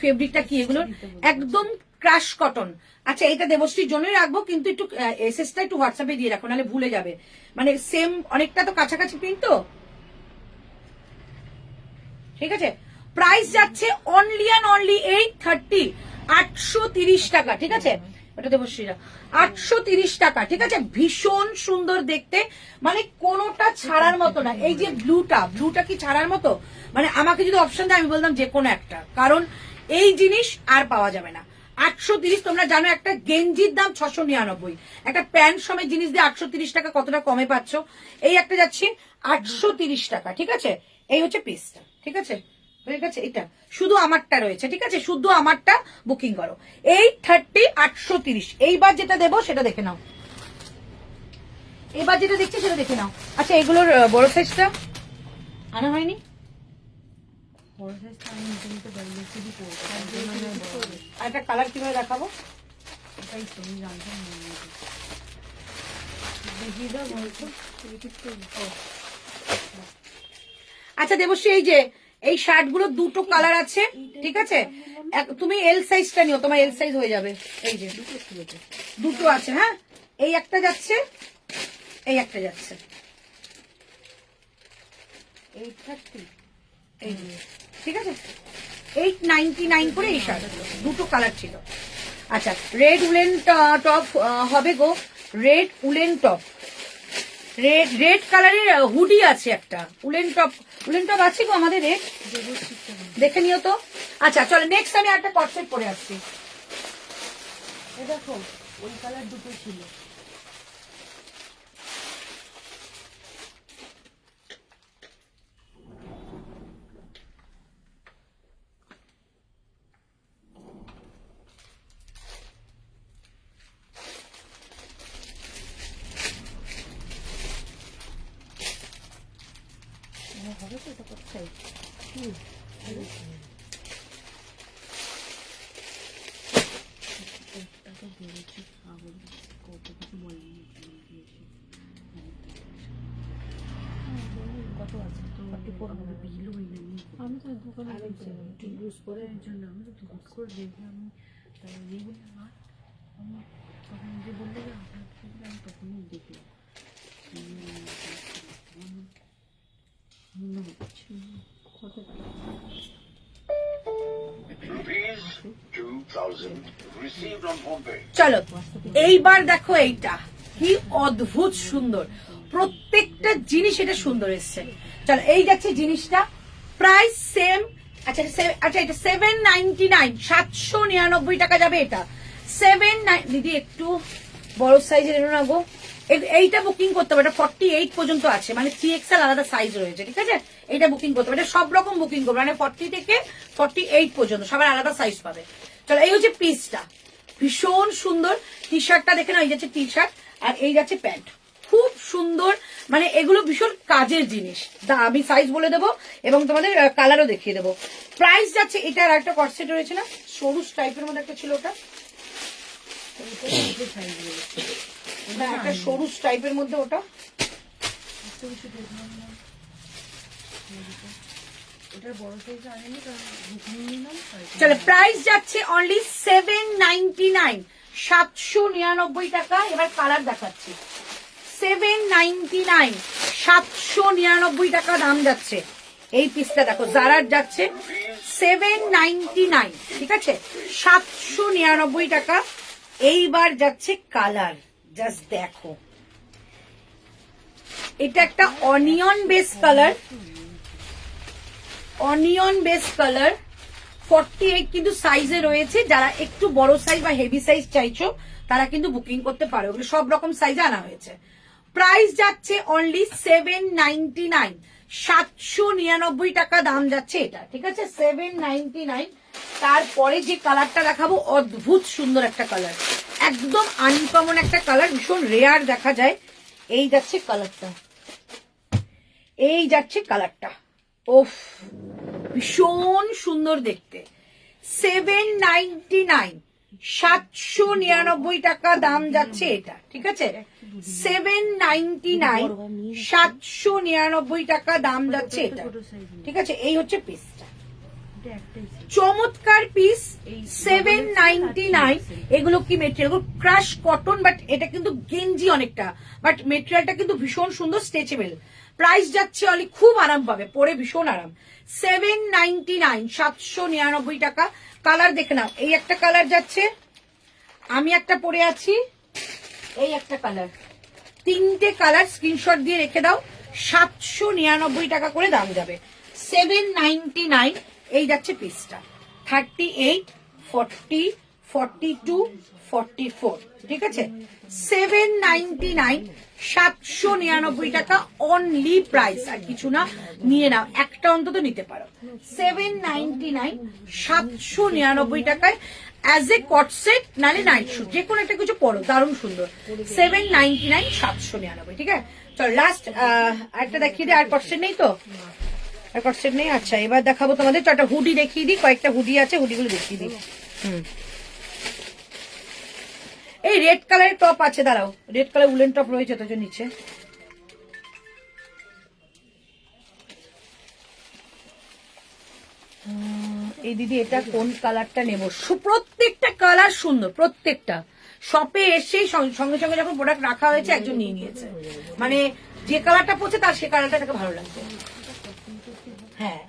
ফেব্রিকটা কি এগুলো, একদম ক্রাশ কটন। আচ্ছা, এটা দেবশ্রীর জন্যই রাখবো, কিন্তু একটু এসএসটা একটু হোয়াটসঅ্যাপে দিয়ে রাখো, নাহলে ভুলে যাবে। মানে সেম, অনেকটা তো কাছাকাছি পিঙ্ক তো, ঠিক আছে। প্রাইস যাচ্ছে অনলি অ্যান্ড অনলি 830, 830 টাকা, ঠিক আছে। ওটা দেবশ্রীরা 830 টাকা, ঠিক আছে। ভীষণ সুন্দর দেখতে, মানে কোনোটা ছাড়ার মতো না। এই যে ব্লুটা কি ছাড়ার মতো? মানে আমাকে যদি অপশন দেয় আমি বলতাম যে কোনো একটা, কারণ এই জিনিস আর পাওয়া যাবে না। 830, তোমরা জানো একটা গেঞ্জির দাম 699, একটা প্যান্ট সমেত জিনিস দিয়ে 830 টাকা কতটা কমে পাচ্ছ। এই একটা যাচ্ছে 830 টাকা, ঠিক আছে। এই হচ্ছে পিসটা, ঠিক আছে, হয়ে গেছে। এটা শুধু আমারটা রয়েছে, ঠিক আছে, শুধু আমারটা বুকিং করো। 830, 830। এইবার যেটা দেবো সেটা দেখে নাও, এবার যেটা দেখছি সেটা দেখে নাও। আচ্ছা, এগুলোর বড় সাইজটা আনা হয়নি, বড় সাইজটা আমি নিতে নিতে পারিনি, শুধু করবো। আর একটা কালার কিভাবে দেখাবো, এটাই তো আমি জানতাম না। দেখিয়ে দাও বলছো, আচ্ছা দেবশ্রী, এই যে এই শার্ট গুলো দুটো কালার আছে, ঠিক আছে? তুমি এল সাইজটা নিও, তোমার এল সাইজ হয়ে যাবে। এই যে দুটো আছে, হ্যাঁ, এই একটা যাচ্ছে, এই একটা যাচ্ছে, এই যে, ঠিক আছে? 899 করে এই শার্ট, দুটো কালার ছিল। আচ্ছা, রেড উলেন টপ হবে গো, রেড উলেন টপ, রেড কালারের হুডি আছে একটা, উলেন টপ আছে গো আমাদের রেড, দেখে নিও তো। আচ্ছা চলো নেক্সট আমি একটা কটসেট পরে আসছি। দেখো ওই কালার দুটো ছিল। হবে তো এটা কোথায়? কত আছে? 44 হবে। বিল হইনি আমি তো দোকানে গেছিলাম ইউজ করে, এর জন্য আমি তো ইউজ করে দেখলাম, তাই দেখলাম না আমি তখন যে বললে যে আপনার আমি তখনই দেখলাম কত চলো এইবার দেখো এইটা কি অদ্ভুত সুন্দর, প্রত্যেকটা জিনিস এটা সুন্দর এসছে। চলো এই যাচ্ছে জিনিসটা, প্রাইস সেম। আচ্ছা আচ্ছা, এটা 799, 799 টাকা যাবে এটা। 79 দিদি একটু বড় সাইজের এনো না গো, এইটা বুকিং করতে হবে, এটা 48 পর্যন্ত আছে, মানে 3XL আলাদা সাইজ রয়েছে, ঠিক আছে? এটা বুকিং করতে হবে, এটা সব রকম বুকিং করবে, মানে 40 থেকে 48 পর্যন্ত সবার আলাদা সাইজ পাবে। চলো এই হচ্ছে পিসটা, ভীষণ সুন্দর। টি শার্টটা দেখে না, এই যাচ্ছে টি শার্ট আর এই যাচ্ছে প্যান্ট, খুব সুন্দর, মানে এগুলো ভীষণ কাজের জিনিস। আমি সাইজ বলে দেবো এবং তোমাদের কালারও দেখিয়ে দেবো। প্রাইস যাচ্ছে, এটা আর একটা কটসেট রয়েছে না, সরু টাইপের মধ্যে একটা ছিল, ওটা একটা সরু টাইপের মধ্যে, ওটা চলো প্রাইস যাচ্ছে অনলি 799, 799 টাকা। এবার কালার দেখাচ্ছি, 799, 799 টাকা দাম যাচ্ছে। এই পিসটা দেখো, জারার যাচ্ছে 799, ঠিক আছে, 799 টাকা। এইবার যাচ্ছে কালার, জাস্ট দেখো, এটা একটা onion base colour, onion base colour, 48 কিন্তু সাইজে রয়েছে। যারা একটু বড় সাইজ বা হেভি সাইজ চাইছো তারা কিন্তু বুকিং করতে পারো, ওগুলো সব রকম সাইজে আনা হয়েছে। প্রাইস যাচ্ছে অনলি 799, 799 টাকা দাম যাচ্ছে এটা, ঠিক আছে, 799। তারপরে যে কালারটা দেখাবো, অদ্ভুত সুন্দর একটা কালার, একদম আনকমন একটা কালার, ভীষণ রেয়ার দেখা যায়। এই যাচ্ছে কালারটা, এই যাচ্ছে কালারটা, ওফ ভীষণ সুন্দর দেখতে। 799, 799 টাকা দাম যাচ্ছে এটা, ঠিক আছে, 799, 799 টাকা দাম যাচ্ছে এটা, ঠিক আছে। এই হচ্ছে পিসটা, চমৎকার পিস, 799। এগুলো কি মেটেরিয়াল? ক্রাশ কটন, বাট এটা কিন্তু গেঞ্জি অনেকটা, বাট মেটেরিয়ালটা কিন্তু ভীষণ সুন্দর, স্ট্রেচেবল। প্রাইস যাচ্ছে অলি, খুব আরাম পাবে পরে, ভীষণ আরাম। 799, 799 টাকা। কালার দেখে নাও, এই একটা কালার যাচ্ছে, আমি একটা পরে আছি, এই একটা কালার, তিনটে কালার স্ক্রিনশট দিয়ে রেখে দাও, 799 টাকা করে দাম যাবে। 799, এই যাচ্ছে পিসটা, 38, 40, 42, 44, ঠিক আছে, 799, 799 টাকা অনলি প্রাইস, আর কিছু না, নিয়ে নাও, একটা অন্তত নিতে পারো। 799, 799 টাকায় অ্যাজ এ কট সেট, নালে নাইট শুট, যে কোনো একটা কিছু পরো, দারুণ সুন্দর। 799, 799, ঠিক আছে। চল লাস্ট একটা দেখিয়ে দিই, আর কট সেট নেই তো, আর কট সেট নেই। আচ্ছা এবার দেখাবো তোমাদের, একটা হুডি দেখিয়ে দিই, কয়েকটা হুডি আছে, হুডিগুলো দেখিয়ে দিই। এই রেড কালারের টপ আছে, দাঁড়াও, রেড কালার উলেন টপ রয়েছে তো নিচে, এই দিদি এটা কোন কালারটা নেব? প্রত্যেকটা কালার সুন্দর, প্রত্যেকটা। শপে এসেই সঙ্গে সঙ্গে যখন প্রোডাক্ট রাখা হয়েছে একজন নিয়ে নিয়েছে, মানে যে কালারটা পড়ছে তার সে কালারটা তাকে ভালো লাগবে। হ্যাঁ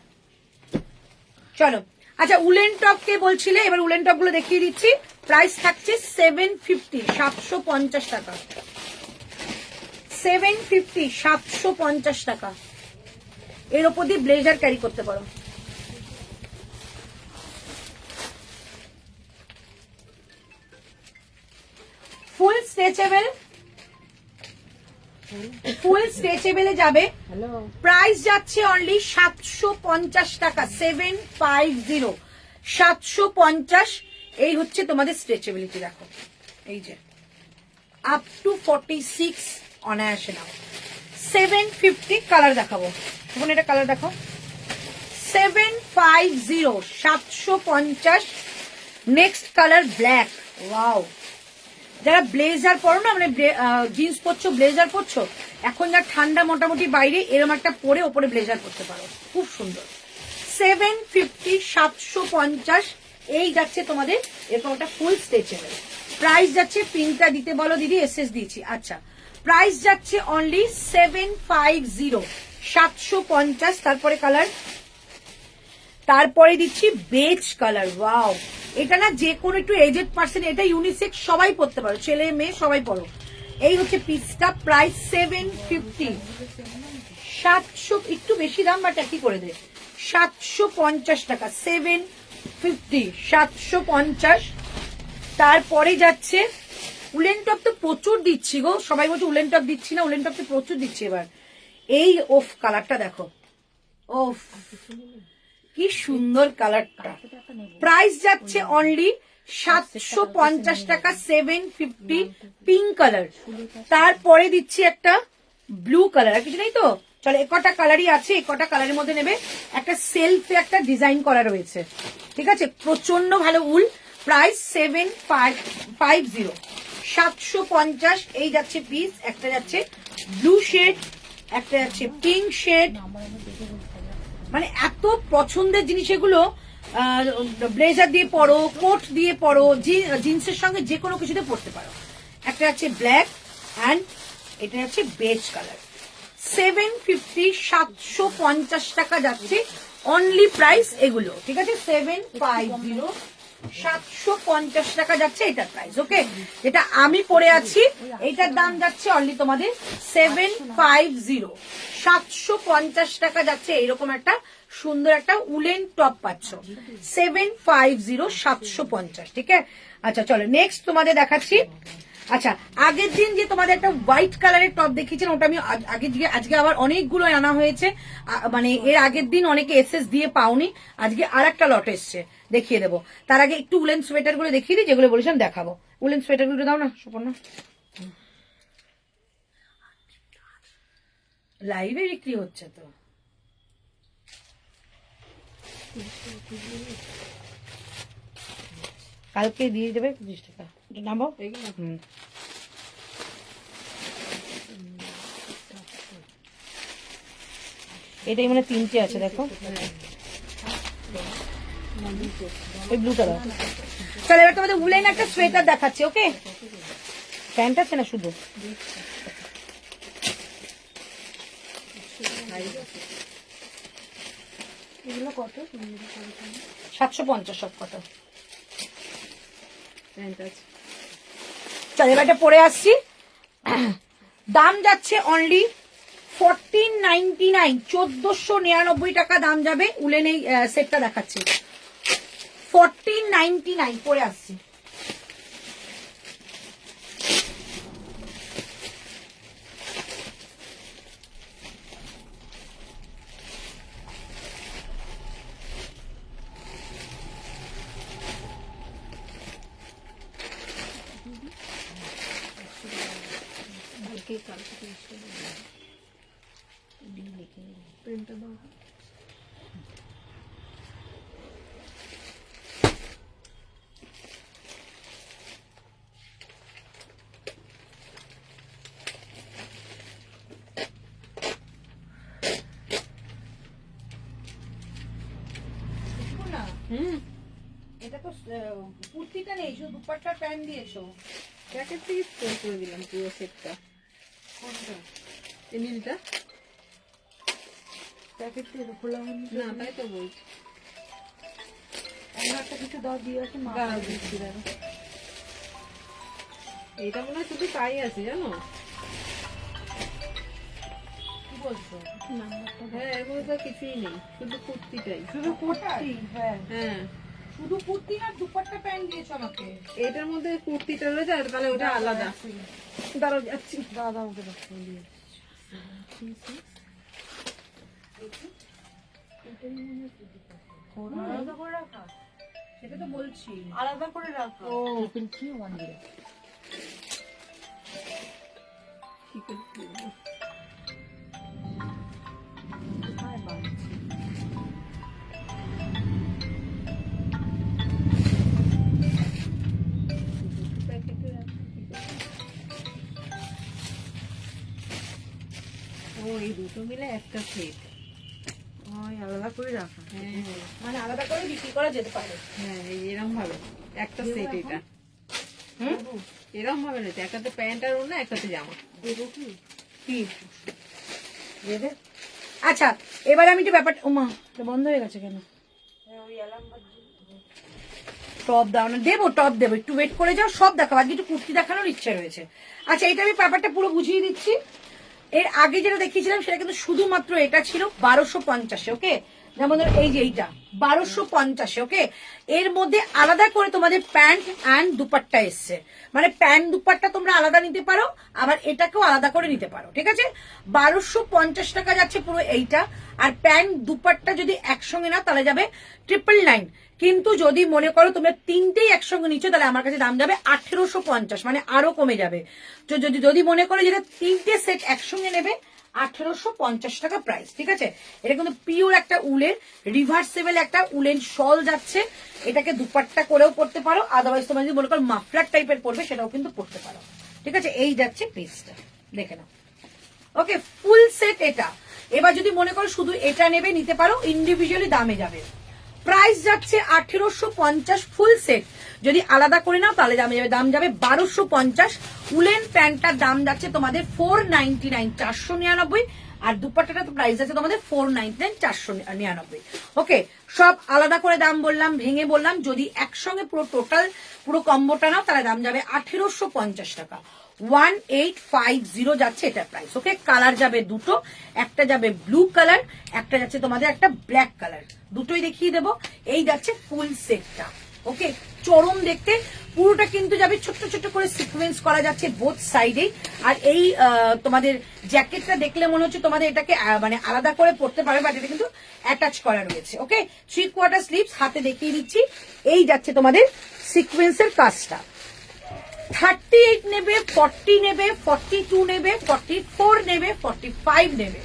চলো, আচ্ছা উলেন টপ কে বলছিলে, এবার উলেন টপ গুলো দেখিয়ে দিচ্ছি। প্রাইস থাকছে 750, 750 টাকা। 750, 750 টাকা। এর ওপর দিয়ে ব্লেজার ক্যারি করতে পারো। ফুল স্ট্রেচেবল, ফুল স্ট্রেচেবলে যাবে। প্রাইস যাচ্ছে অনলি 750 টাকা। 750, 750। এই হচ্ছে তোমাদের স্ট্রেচেবিলিটি। দেখো এই যে আপ টু 46 অনায়াসে নাও। 750 কালার দেখাবো, এখন এটা কালার দেখো। 750, 750। Next colour black. ওয়াও, যারা ব্লেজার পরো না, মানে জিন্স পরছো ব্লেজার পরছো, এখন যা ঠান্ডা মোটামুটি বাইরে, এরকম একটা পরে ওপরে ব্লেজার পরতে পারো, খুব সুন্দর। 750, 750। এই যাচ্ছে তোমাদের এরকম একটা ফুল স্ট্রেচেবল। প্রাইস যাচ্ছে, পিনটা দিতে বলো দিদি, এসএস দিয়েছি। আচ্ছা, প্রাইস যাচ্ছে অনলি 750, 750। তারপরে কালার, তারপরে দিচ্ছি বেজ কালার। ওয়াও, এটা না যে কোনো একটু এজেড পার্সন, এটা ইউনিসেক্স, সবাই পড়তে পারো, ছেলে মেয়ে সবাই পড়ো। এই হচ্ছে পিসটা। প্রাইস 750, 700, একটু বেশি দাম বাট একই করে দে, 750 টাকা। 750, 750। তারপরে যাচ্ছে উলেন টপ। তো প্রচুর দিচ্ছি গো, সবাই বলছে উলেন টপ দিচ্ছি না, উলেন টপ তো প্রচুর দিচ্ছি এবার। এই ওফ কালারটা দেখো, ওফ কি সুন্দর কালারটা। প্রাইস যাচ্ছে অনলি 750 টাকা। 750, পিঙ্ক কালার। তারপরে দিচ্ছি একটা ব্লু কালার। কিছু নেই তো, চলো একটা কালারই আছে, একটা কালারের মধ্যে নেবে। একটা সেলফে একটা ডিজাইন করা রয়েছে, ঠিক আছে, প্রচন্ড ভালো উল। প্রাইস 750, 750। এই যাচ্ছে পিস, একটা যাচ্ছে ব্লু শেড, একটা যাচ্ছে পিঙ্ক শেড। মানে এত পছন্দের জিনিস এগুলো। ব্লেজার দিয়ে পরো, কোট দিয়ে পরো, জিন্সের সঙ্গে যে কোনো কিছুতে পরতে পারো। একটা আছে ব্ল্যাক অ্যান্ড এটা হচ্ছে বেজ কালার। 750, 750 টাকা যাচ্ছে অনলি প্রাইস এগুলো, ঠিক আছে। 750, 750 টাকা যাচ্ছে এটার প্রাইস। ওকে, যেটা আমি পরে আছি এইটার দাম যাচ্ছে অনলি তোমাদের 750, 750 টাকা যাচ্ছে। এইরকম একটা সুন্দর একটা উলেন টপ পাচ্ছ 750, 750, ঠিক আছে। আচ্ছা চলো নেক্সট তোমাদের দেখাচ্ছি। আচ্ছা, আগের দিন যে তোমাদের একটা হোয়াইট কালারের টপ দেখিয়েছেন, ওটা আমি আজকে আবার অনেকগুলো আনা হয়েছে। মানে এর আগের দিন অনেকে এসএস দিয়ে পাওনি, আজকে আর একটা লট এসছে, দেখিয়ে দেবো। তার আগে একটু উলেন সোয়েটার গুলো দেখিয়ে দিই, যেগুলো বলেছিলাম দেখাবো। উলেন সোয়েটার গুলো দাও না সুপর্ণা, লাইভে বিক্রি হচ্ছে তো। কালকে দিয়ে দেবে 25 টাকা। এটা নামাও। এটাই মানে তিনটে আছে, দেখো ওই ব্লুটা দাও। চলো এবার তোমাদের উলেন একটা সোয়েটার দেখাচ্ছি। ওকে, প্যান্ট আছে না শুধু। এগুলো কত? 750 সব কত। চল এবার এটা পরে আসছি। দাম যাচ্ছে অনলি 1499, 1499 টাকা দাম যাবে। উলেন এই সেটটা দেখাচ্ছি 1499, পরে আসছি। কুর্তিটা নেই, শুধু দুপাট্টার প্যান্ট দিয়েছো। প্যাকেট থেকে স্টোর করে দিলাম পুরো সেটটা। কোনটা? এই নীলটা প্যাকেট থেকে তো খোলা হয়নি। না, তাই তো বলছি। অন্য একটা কিছু দাও দিয়ে আছে, মা দাঁড়াও দিচ্ছি, দাঁড়াও। এইটা মনে হয় শুধু তাই আছে জানো। কি বলছো? হ্যাঁ, এর মধ্যে তো কিছুই নেই, শুধু কুর্তিটাই। শুধু কুর্তি? হ্যাঁ, হ্যাঁ, শুধু কুর্তি না দুপাট্টা প্যান্ট দিয়েছো আমাকে? এটার মধ্যে কুর্তিটা রয়েছে, আর তাহলে ওটা আলাদা। দাঁড়াও যাচ্ছি। দাদা আমাকে দেখো দিয়ে। আলাদা করে রাখা, সেটা তো বলছি আলাদা করে রাখা। ও কি ওয়ান দিয়ে ঠিক আছে। কোথায় বাঁধছি? প্যাকেটে রাখা, ঠিক আছে। ও, এই দুটো মিলে একটা সেট। ওই আলাদা করে রাখা, হ্যাঁ মানে আলাদা করে বিক্রি করা যেতে পারে। হ্যাঁ, এই এরম ভাবে একটা সেট এটা। হুম, এরম ভাবে রয়েছে, একটাতে প্যান্ট আর ওড়না, একটাতে জামা। দেবো কি? কি দেবে? আচ্ছা, এবার আমি একটু ব্যাপারটা, ওমা এটা বন্ধ হয়ে গেছে কেন? টপ দাও না, দেবো টপ দেবো, একটু ওয়েট করে যাও, সব দেখাবো, আজকে একটু কুর্তি দেখানোর ইচ্ছে রয়েছে। আচ্ছা, এটা আমি ব্যাপারটা পুরো বুঝিয়ে দিচ্ছি। এর আগে যেটা দেখিয়েছিলাম সেটা কিন্তু শুধুমাত্র এটা ছিল 1250, ওকে? যেমন ধরো এই যে এইটা 1250, ওকে? এর মধ্যে আলাদা করে তোমাদের প্যান্ট অ্যান্ড দুপাট্টা এসছে, মানে প্যান্ট দুপাট্টা তোমরা আলাদা নিতে পারো, আবার এটাকেও আলাদা করে নিতে পারো, ঠিক আছে? 1250 টাকা যাচ্ছে পুরো এইটা। আর প্যান্ট দুপাট্টা যদি একসঙ্গে না তাহলে যাবে 999। কিন্তু যদি মনে করো তোমরা তিনটেই একসঙ্গে নিচ্ছ তাহলে আমার কাছে দাম যাবে 1850, মানে আরো কমে যাবে। তো যদি মনে করো যেটা তিনটে সেট একসঙ্গে নেবে 1850 টাকা প্রাইস, ঠিক আছে? এটা কিন্তু পিওর একটা উলের রিভার্সেবল একটা উলেন শল যাচ্ছে। এটাকে দুপাট্টা করেও পরতে পারো, আদারওয়াইজ তোমরা যদি মনে করো মাফলার টাইপের পরবে সেটাও কিন্তু পরতে পারো, ঠিক আছে? এই যাচ্ছে পিসটা, দেখে নাও। ওকে, ফুল সেট এটা। এবার যদি মনে করো শুধু এটা নেবে নিতে পারো, ইন্ডিভিজুয়ালি দামে যাবে। প্রাইস যাচ্ছে 1850 ফুল সেট। যদি আলাদা করে নাও তাহলে দাম যাবে 1250। উলেন প্যান্টটার দাম যাচ্ছে তোমাদের 499, 499। আর দুপাট্টাটা প্রাইস আছে তোমাদের 499, 499। ওকে, সব আলাদা করে দাম বললাম, ভেঙে বললাম। যদি একসঙ্গে পুরো টোটাল পুরো কম্বোটা নাও তাহলে দাম যাবে 1850 টাকা। 1850 যাচ্ছে এটা প্রাইস, ওকে? কালার যাবে দুটো, একটা যাবে ব্লু কালার, একটা যাচ্ছে তোমাদের একটা ব্ল্যাক কালার, দুটোই দেখিয়ে দেবো। এই যাচ্ছে ফুল সেটটা, ওকে? চরম দেখতে, পুরোটা কিন্তু যাবে ছোট্ট ছোট্ট করে সিকোয়েন্স করা যাচ্ছে বোথ সাইডে। আর এই তোমাদের জ্যাকেটটা দেখলে মনে হচ্ছে তোমাদের এটাকে মানে আলাদা করে পরতে পারবে, বাট এটা কিন্তু অ্যাটাচ করা রয়েছে, ওকে? 3/4 স্লিভস, হাতে দেখিয়ে দিচ্ছি। এই যাচ্ছে তোমাদের সিকোয়েন্সের কাজটা। 38 নেবে, 40 নেবে, 42 নেবে, 44 নেবে, 45 নেবে,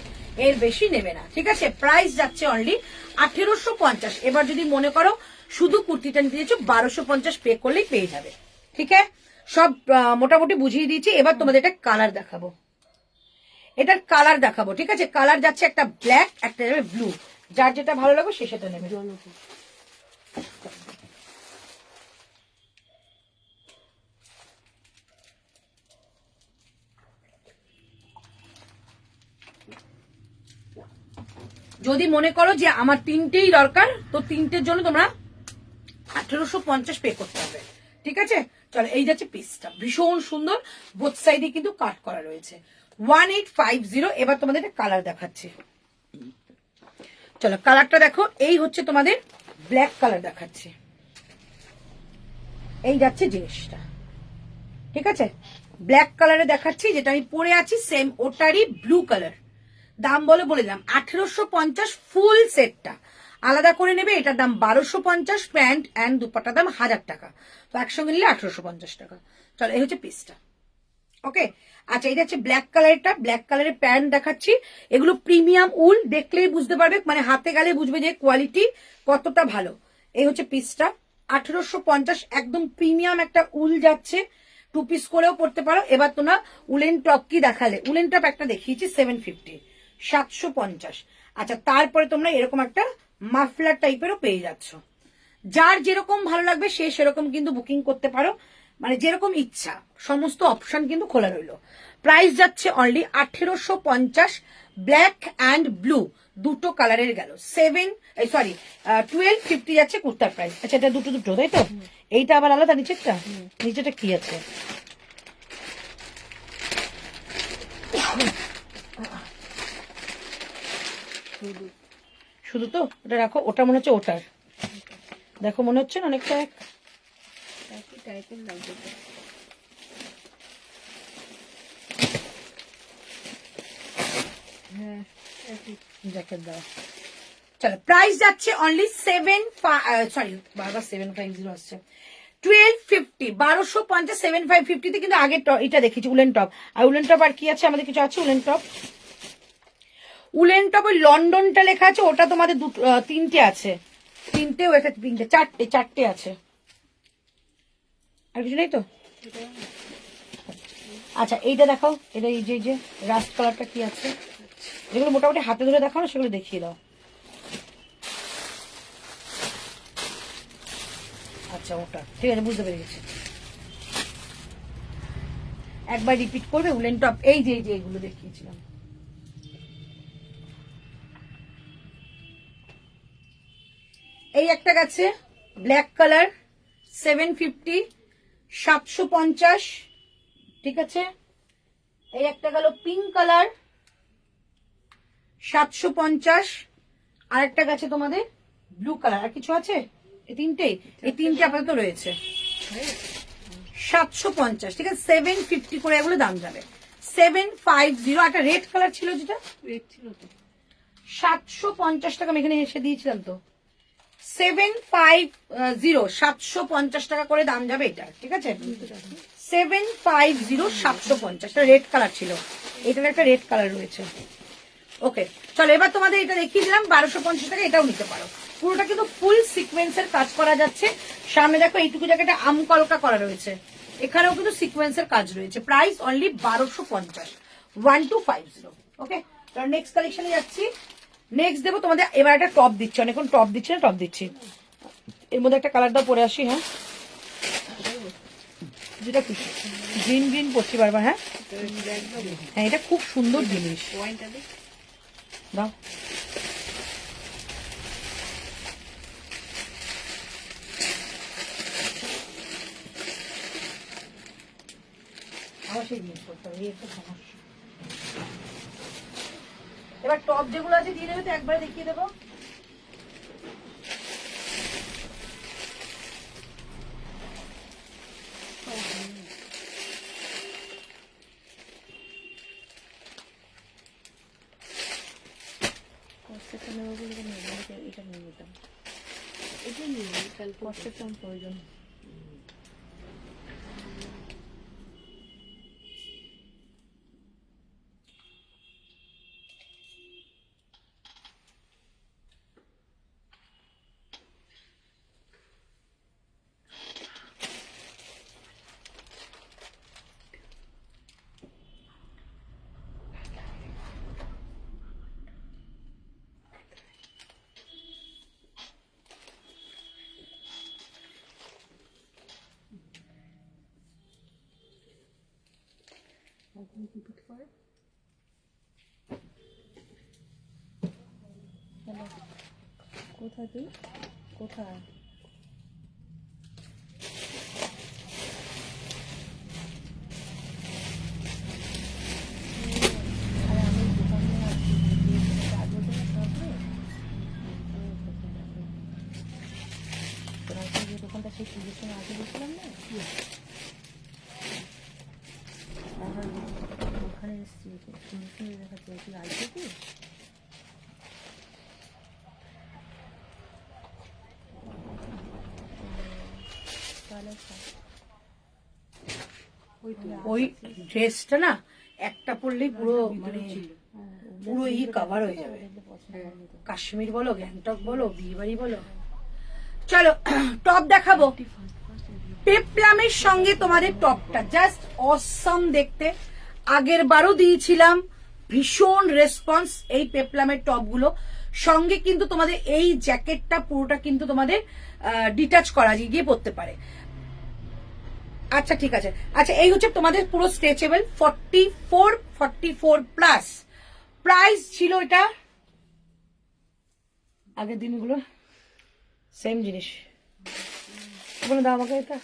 এর বেশি নেবে না, ঠিক আছে? প্রাইস যাচ্ছে অনলি 1850। এবার যদি মনে করো শুধু কুর্তিটা নিতে চাইছো 1250 পে করলেই পেয়ে যাবে, ঠিক আছে? সব মোটামুটি বুঝিয়ে দিয়েছি। এবার তোমাদের এটা কালার দেখাবো, এটার কালার দেখাবো, ঠিক আছে? কালার যাচ্ছে একটা ব্ল্যাক, একটা যাবে ব্লু, যার যেটা ভালো লাগবে সে সেটা নেবে। যদি মনে করো যে আমার তিনটেই দরকার, তো তিনটের জন্য তোমরা 1850 পে করতে হবে, ঠিক আছে? চলো, এই যাচ্ছে পিসটা, ভীষণ সুন্দর, বোথ সাইডে কিন্তু কাট করা রয়েছে। 1850। এবার তোমাদের একটা কালার দেখাচ্ছি, চলো কালারটা দেখো। এই হচ্ছে তোমাদের ব্ল্যাক কালার দেখাচ্ছি, এই যাচ্ছে জিনিসটা, ঠিক আছে? ব্ল্যাক কালারে দেখাচ্ছি, যেটা আমি পরে আছি সেম ওটারই ব্লু কালার। দাম বলে দিলাম 1850 ফুল সেটটা। আলাদা করে নেবে, এটার দাম 1250, প্যান্ট অ্যান্ড দুপাট্টার দাম 1000 টাকা। তো একসঙ্গে নিলে 1850 টাকা। চলো, এই হচ্ছে পিসটা, ওকে? আচ্ছা, এটা হচ্ছে ব্ল্যাক কালারটা, ব্ল্যাক কালারের প্যান্ট দেখাচ্ছি। এগুলো প্রিমিয়াম উল, দেখলেই বুঝতে পারবে, মানে হাতে গেলে বুঝবে যে কোয়ালিটি কতটা ভালো। এই হচ্ছে পিসটা, 1850, একদম প্রিমিয়াম একটা উল যাচ্ছে। 2 পিস করেও পড়তে পারো। এবার তোমরা উলেন টপ কি দেখালে, উলেন টপ একটা দেখিয়েছি 750, 750। আচ্ছা, তারপরে তোমরা এরকম একটা মাফলার টাইপেরও পেয়ে যাচ্ছ, যার যেরকম ভালো লাগবে সে সেরকম কিন্তু বুকিং করতে পারো, মানে যেরকম ইচ্ছা, সমস্ত অপশন কিন্তু খোলা রইলো। প্রাইস যাচ্ছে অনলি 1850, ব্ল্যাক অ্যান্ড ব্লু দুটো কালারের গেল। 1250 যাচ্ছে কুর্তার প্রাইস। আচ্ছা এটা দুটো দুটো তাই তো? এইটা আবার আলাদা, নিচেরটা নিচেটা কি আছে? শুধু তো ওটা রাখো, ওটা মনে হচ্ছে ওটার, দেখো মনে হচ্ছে না অনেকটা একই টাইপের লাগবে তো। হ্যাঁ একই। জ্যাকেট দাও। চলো প্রাইস যাচ্ছে অনলি 750 আসছে, 1250, 1250, 7550 তে। কিন্তু আগে এটা দেখেছি উলেন টপ, আর উলেন টপ আর কি আছে আমাদের, কিছু আছে উলেন টপ? উলেন টপ ওই লন্ডনটা লেখা আছে, ওটা তোমাদের তিনটে আছে, তিনটেও একটা তিনটে চারটে আছে, আর কিছু নেই তো? আচ্ছা এইটা দেখাও, এটা এই যে রাস্ট কালারটা কি আছে, যেগুলো মোটামুটি হাতে ধরে দেখাও না সেগুলো দেখিয়ে দাও। আচ্ছা ওটা ঠিক আছে, বুঝতে পেরে গেছি। একবার রিপিট করবে উলেন টপ, এই যে এগুলো দেখিয়েছিলাম। এই একটা গেছে ব্ল্যাক কালার, 750, 750, ঠিক আছে। এই একটা গেল পিঙ্ক কালার, 750, আর একটা গেছে তোমাদের ব্লু কালার। আর কিছু আছে? এই তিনটে আপাতত রয়েছে। 750, ঠিক আছে, 750 করে এগুলো দাম যাবে। 750, একটা রেড কালার ছিল যেটা, রেট ছিল তো 750 টাকা, আমি এখানে এসে দিয়েছিলাম তো। 750, 750 টাকা করে দাম যাবে এটা, ঠিক আছে। 750, 750, রেড কালার ছিল, এটার একটা রেড কালার রয়েছে। ওকে চলো এবার তোমাদের এটা দেখিয়ে দিলাম 1250 টাকা, এটাও নিতে পারো। পুরোটা কিন্তু ফুল সিকোয়েন্সের কাজ করা যাচ্ছে। সামনে দেখো এইটুকু জায়গাটা আমকলকা করা রয়েছে, এখানেও কিন্তু সিকোয়েন্সের কাজ রয়েছে। Price only 1250, 1250। ওকে নেক্সট কালেকশনে যাচ্ছি। নেক্সট দেবো তোমাদের, এবার একটা টপ দিচ্ছি, অনেকক্ষণ টপ দিচ্ছি না, টপ দিচ্ছি। এর মধ্যে একটা কালার দাও পরে আসি। হ্যাঁ যেটা খুশি, গ্রিন পরছি বারবার। হ্যাঁ হ্যাঁ এটা খুব সুন্দর জিনিস, দাও। আমার সেই জিনিস করতে হবে, এই একটা সমস্যা। এবার টপ যেগুলো আছে দিয়ে দেবে তো, একবারে দেখিয়ে দেবো। কষ্টেটা নেবো বলে এটা নিয়ে নিতাম, এটা নিয়ে কাল কষ্টের তেমন প্রয়োজন। কোথায় তুই কোথায়? দোকানটা সেই পুজোর সময় আগে গেছিলাম না, ওখানে এসছি সুন্দর সুন্দর দেখাচ্ছে, তুই আসবে কি? ওই ড্রেসটা না একটা পরলেই পুরো মানে পুরো কভার হয়ে যাবে। কাশ্মীর বলো, গ্যাংটক বলো, বিয়েবাড়ি বলো। চলো টপ দেখাবো। পেপলামের সঙ্গে তোমাদের টপটা জাস্ট অসাম দেখতে, আগের বারও দিয়েছিলাম, ভীষণ রেসপন্স এই পেপলামের টপ গুলো। সঙ্গে কিন্তু তোমাদের এই জ্যাকেটটা পুরোটা কিন্তু তোমাদের ডিটাচ করা গিয়ে পড়তে পারে। আচ্ছা ঠিক আছে, আচ্ছা এই হচ্ছে তোমাদের পুরো স্ট্রেচেবল 44 প্লাস। প্রাইস ছিল এটা আগের দিনগুলো সেম জিনিস। কোনো দাম আমাকে এটা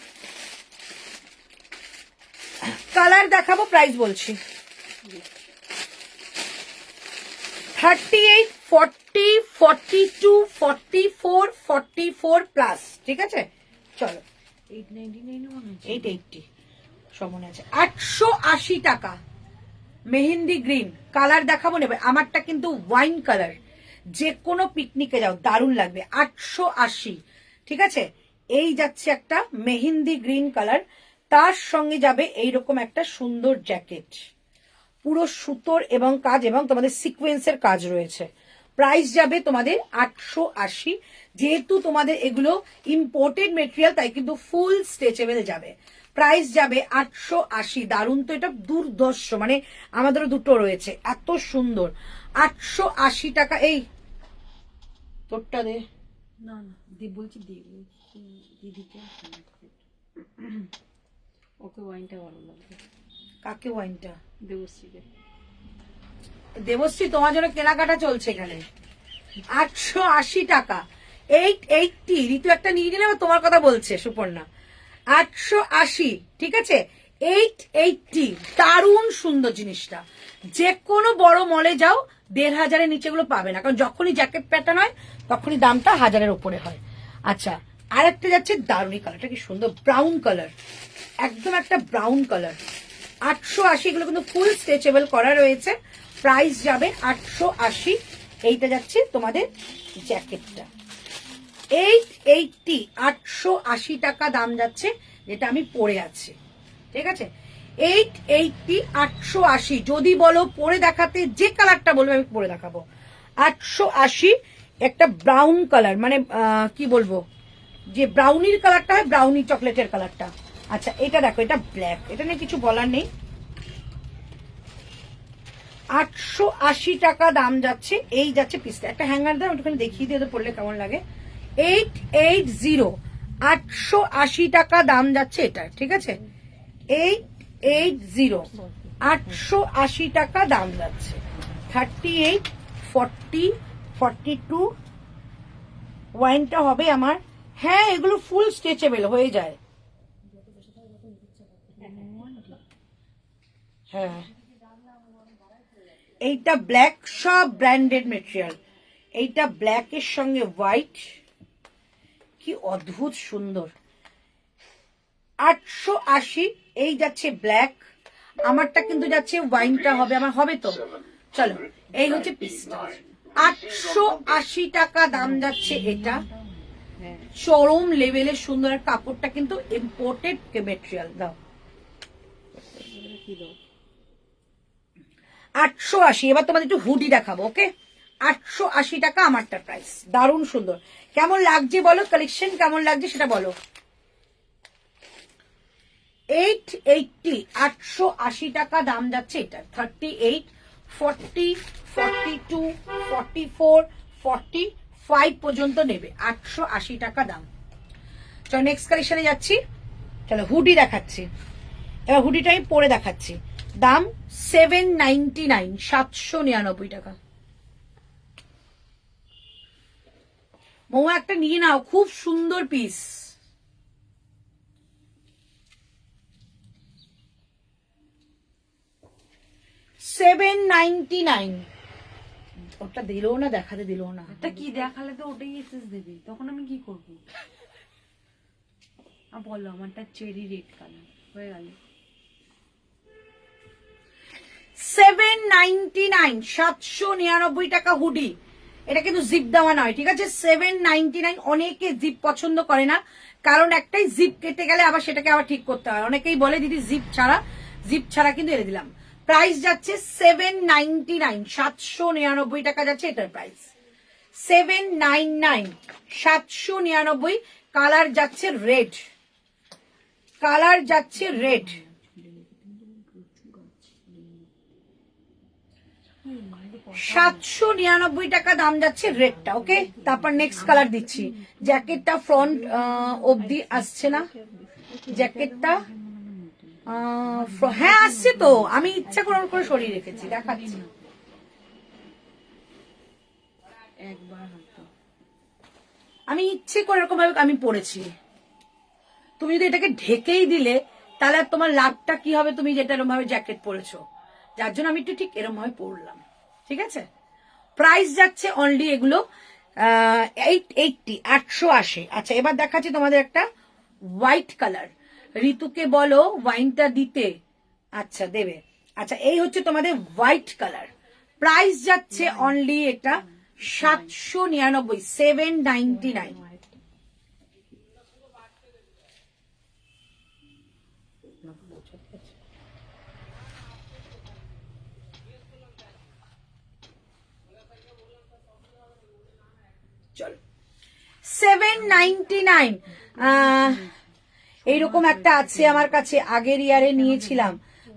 কালার দেখাবো, প্রাইস বলছি 38, 40, 42, 44, 44 প্লাস। ঠিক আছে চলো 880 সব মনে আছে। 880 টাকা মেহেন্দি গ্রিন কালার দেখাবো নেবে। আমারটা কিন্তু ওয়াইন কালার, যে কোনো পিকনিকে যাও দারুণ লাগবে। 880 ঠিক আছে। এই যাচ্ছে একটা মেহেন্দি গ্রিন কালার, তার সঙ্গে যাবে এইরকম একটা সুন্দর জ্যাকেট, পুরো সুতোর এবং কাজ এবং তোমাদের সিকোয়েন্সের কাজ রয়েছে। প্রাইস যাবে তোমাদের 880। যেহেতু তোমাদের এগুলো ইম্পোর্টেড মেটেরিয়াল তাই কিন্তু ফুল স্ট্রেচেবল যাবে। প্রাইস যাবে 880। দারুণ তো, এটা দুর্ধর্ষ, মানে আমাদেরও দুটো রয়েছে, এত সুন্দর। 880 টাকা। এই তোরটা দে না না বলছি দিদিকে ওকে ওয়াইনটা ভালো লাগবে। কাকে ওয়াইনটা? দেবশ্রীকে। দেবশ্রী তোমার জন্য কেনাকাটা চলছে এখানে। 880 টাকা 880। ঋতু একটা নিয়ে নিলে তোমার কথা বলছে সুপর্ণা। 880 ঠিক আছে 880। দারুণ সুন্দর জিনিসটা। যে কোনো বড় মলে যাও 1500-এর নিচে গুলো পাবে না, কারণ যখনই জ্যাকেট প্যাটার্ন হয় তখনই দামটা 1000-এর উপরে হয়। আচ্ছা আর একটা যাচ্ছে দারুণ, কালারটা কি সুন্দর, ব্রাউন কালার, একদম একটা ব্রাউন কালার। 880। এগুলো কিন্তু ফুল স্ট্রেচেবল করা রয়েছে। প্রাইস যাবে 880। এইটা যাচ্ছে তোমাদের জ্যাকেটটা 880। 880 টাকা দাম যাচ্ছে, যেটা আমি পরে আছি। ঠিক আছে 880, 880। যদি বলো পরে দেখাতে, যে কালারটা বলবে আমি পরে দেখাবো। 880 একটা ব্রাউন কালার, মানে কি বলবো, যে ব্রাউনির কালারটা হয়, ব্রাউনি চকলেটের কালারটা। আচ্ছা এটা দেখো, এটা ব্ল্যাক, এটা নিয়ে কিছু বলার নেই। 880 টাকা দাম যাচ্ছে। এই যাচ্ছে পিসটা, একটা হ্যাঙ্গার দাম একটুখানি দেখিয়ে দিয়ে পড়লে কেমন লাগে। 880, 880 টাকা দাম যাচ্ছে এটা। ঠিক আছে 880, 880 টাকা দাম যাচ্ছে। 38, 40, 42 ওয়াইনটা হবে আমার। হ্যাঁ এগুলো ফুল স্ট্রেচেবল হয়ে যায়। হ্যাঁ এইটা ব্ল্যাক, সব ব্র্যান্ডেড মেটেরিয়াল। এইটা ব্ল্যাক এর সঙ্গে হোয়াইট, কি অদ্ভুত সুন্দর। 880। এই যাচ্ছে ব্ল্যাক, আমারটা কিন্তু যাচ্ছে ওয়াইনটা হবে আমার, হবে তো চলো। এই হচ্ছে পিসটা 880 টাকা দাম যাচ্ছে এটা। চরম লেভেলের সুন্দর, কাপড়টা কিন্তু ইম্পোর্টেড মেটেরিয়াল। দাও 880। এবার তোমাদের একটু হুডি দেখাবো। ওকে 880 টাকা আমারটা প্রাইস। দারুণ সুন্দর। কেমন লাগছে বলো, কালেকশন কেমন লাগছে সেটা বলো। 880, 880 টাকা দাম যাচ্ছে এটা। 38, 40, 42, 44, 45 পর্যন্ত নেবে। 880 টাকা দাম। চলো নেক্সট কালেকশনে যাচ্ছি। চলো হুডি দেখাচ্ছি। এবার হুডিটা আমি পরে দেখাচ্ছি। দাম 799, 799 টাকা। মৌ একটা নিয়ে নাও, খুব সুন্দর পিস। $799। ওটা দিলো না, দেখাতে দিল না। এটা কি দেখালে তো ওটাই এসএস দেবে, তখন আমি কি করবো? বলো আমারটা চেরি রেড কালার হয়ে গেল। 799, 799 টাকা হুডি। এটা কিন্তু জিপ দেওয়া নয়, ঠিক আছে 799। অনেকে জিপ পছন্দ করে না, কারণ একটাই জিপ কেটে গেলে আবার সেটাকে আবার ঠিক করতে হয়। অনেকেই বলে দিদি জিপ ছাড়া কিন্তু এনে দিলাম। প্রাইস যাচ্ছে 799, 799 টাকা যাচ্ছে এটার প্রাইস। 799, 799। কালার যাচ্ছে রেড, কালার যাচ্ছে রেড। 799 টাকা দাম যাচ্ছে রেডটা। ওকে, তারপর নেক্সট কালার দিচ্ছি। জ্যাকেটটা ফ্রন্ট অবধি আসছে না, জ্যাকেটটা হ্যাঁ আসছে তো, আমি ইচ্ছা করে সরিয়ে রেখেছি, দেখাচ্ছি। আমি ইচ্ছে করে এরকম ভাবে আমি পরেছি। তুমি যদি এটাকে ঢেকেই দিলে তাহলে আর তোমার লাভটা কি হবে, তুমি যেটা এরকম ভাবে জ্যাকেট পরেছো, যার জন্য আমি একটু ঠিক এরকম ভাবে পরলাম। ঠিক আছে, প্রাইস যাচ্ছে অনলি এগুলো 880, 880। আচ্ছা, এবার দেখাচ্ছি তোমাদের একটা হোয়াইট কালার। ঋতুকে বলো ওয়াইনটা দিতে। আচ্ছা দেবে। আচ্ছা, এই হচ্ছে তোমাদের হোয়াইট কালার। প্রাইস যাচ্ছে অনলি এটা 799, 799। চলো 799। এইরকম একটা আছে আমার কাছে, আগের ইয়ারে নিয়েছিলাম,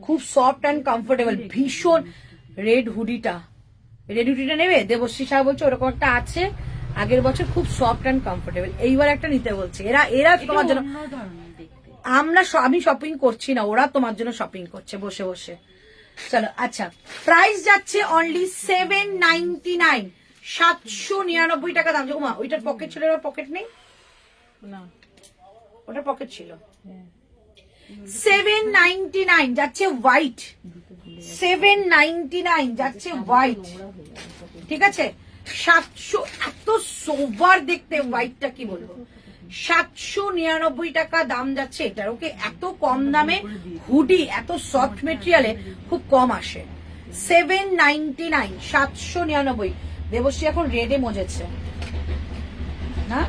খুব সফট অ্যান্ড কমফোর্টেবল, ভীষণ। রেড হুডিটা নেবে? দেবশ্রী সাহা বলছে ওরকম একটা আছে আগের বছর, খুব সফট অ্যান্ড কমফোর্টেবল। এইবার একটা নিতে বলছে এরা তোমার জন্য। আমি শপিং করছি না, ওরা তোমার জন্য শপিং করছে বসে বসে। চলো, আচ্ছা, প্রাইস যাচ্ছে অনলি 799, 799 টাকা দাম। মা ওইটার পকেট ছিল, ওর পকেট নেই না, ওটার পকেট ছিল। 799 যাচ্ছে হোয়াইট, 799 যাচ্ছে হোয়াইট। ঠিক আছে, 700, এত সোবার দেখতে হোয়াইটটা, কি বলবো, 799 টাকা দাম যাচ্ছে এটার। ওকে, এত কম দামে হুডি এত সফট মেটেরিয়ালে খুব কম আসে। 799, 799। দেবশ্রী এখন রেডে মজেছে না,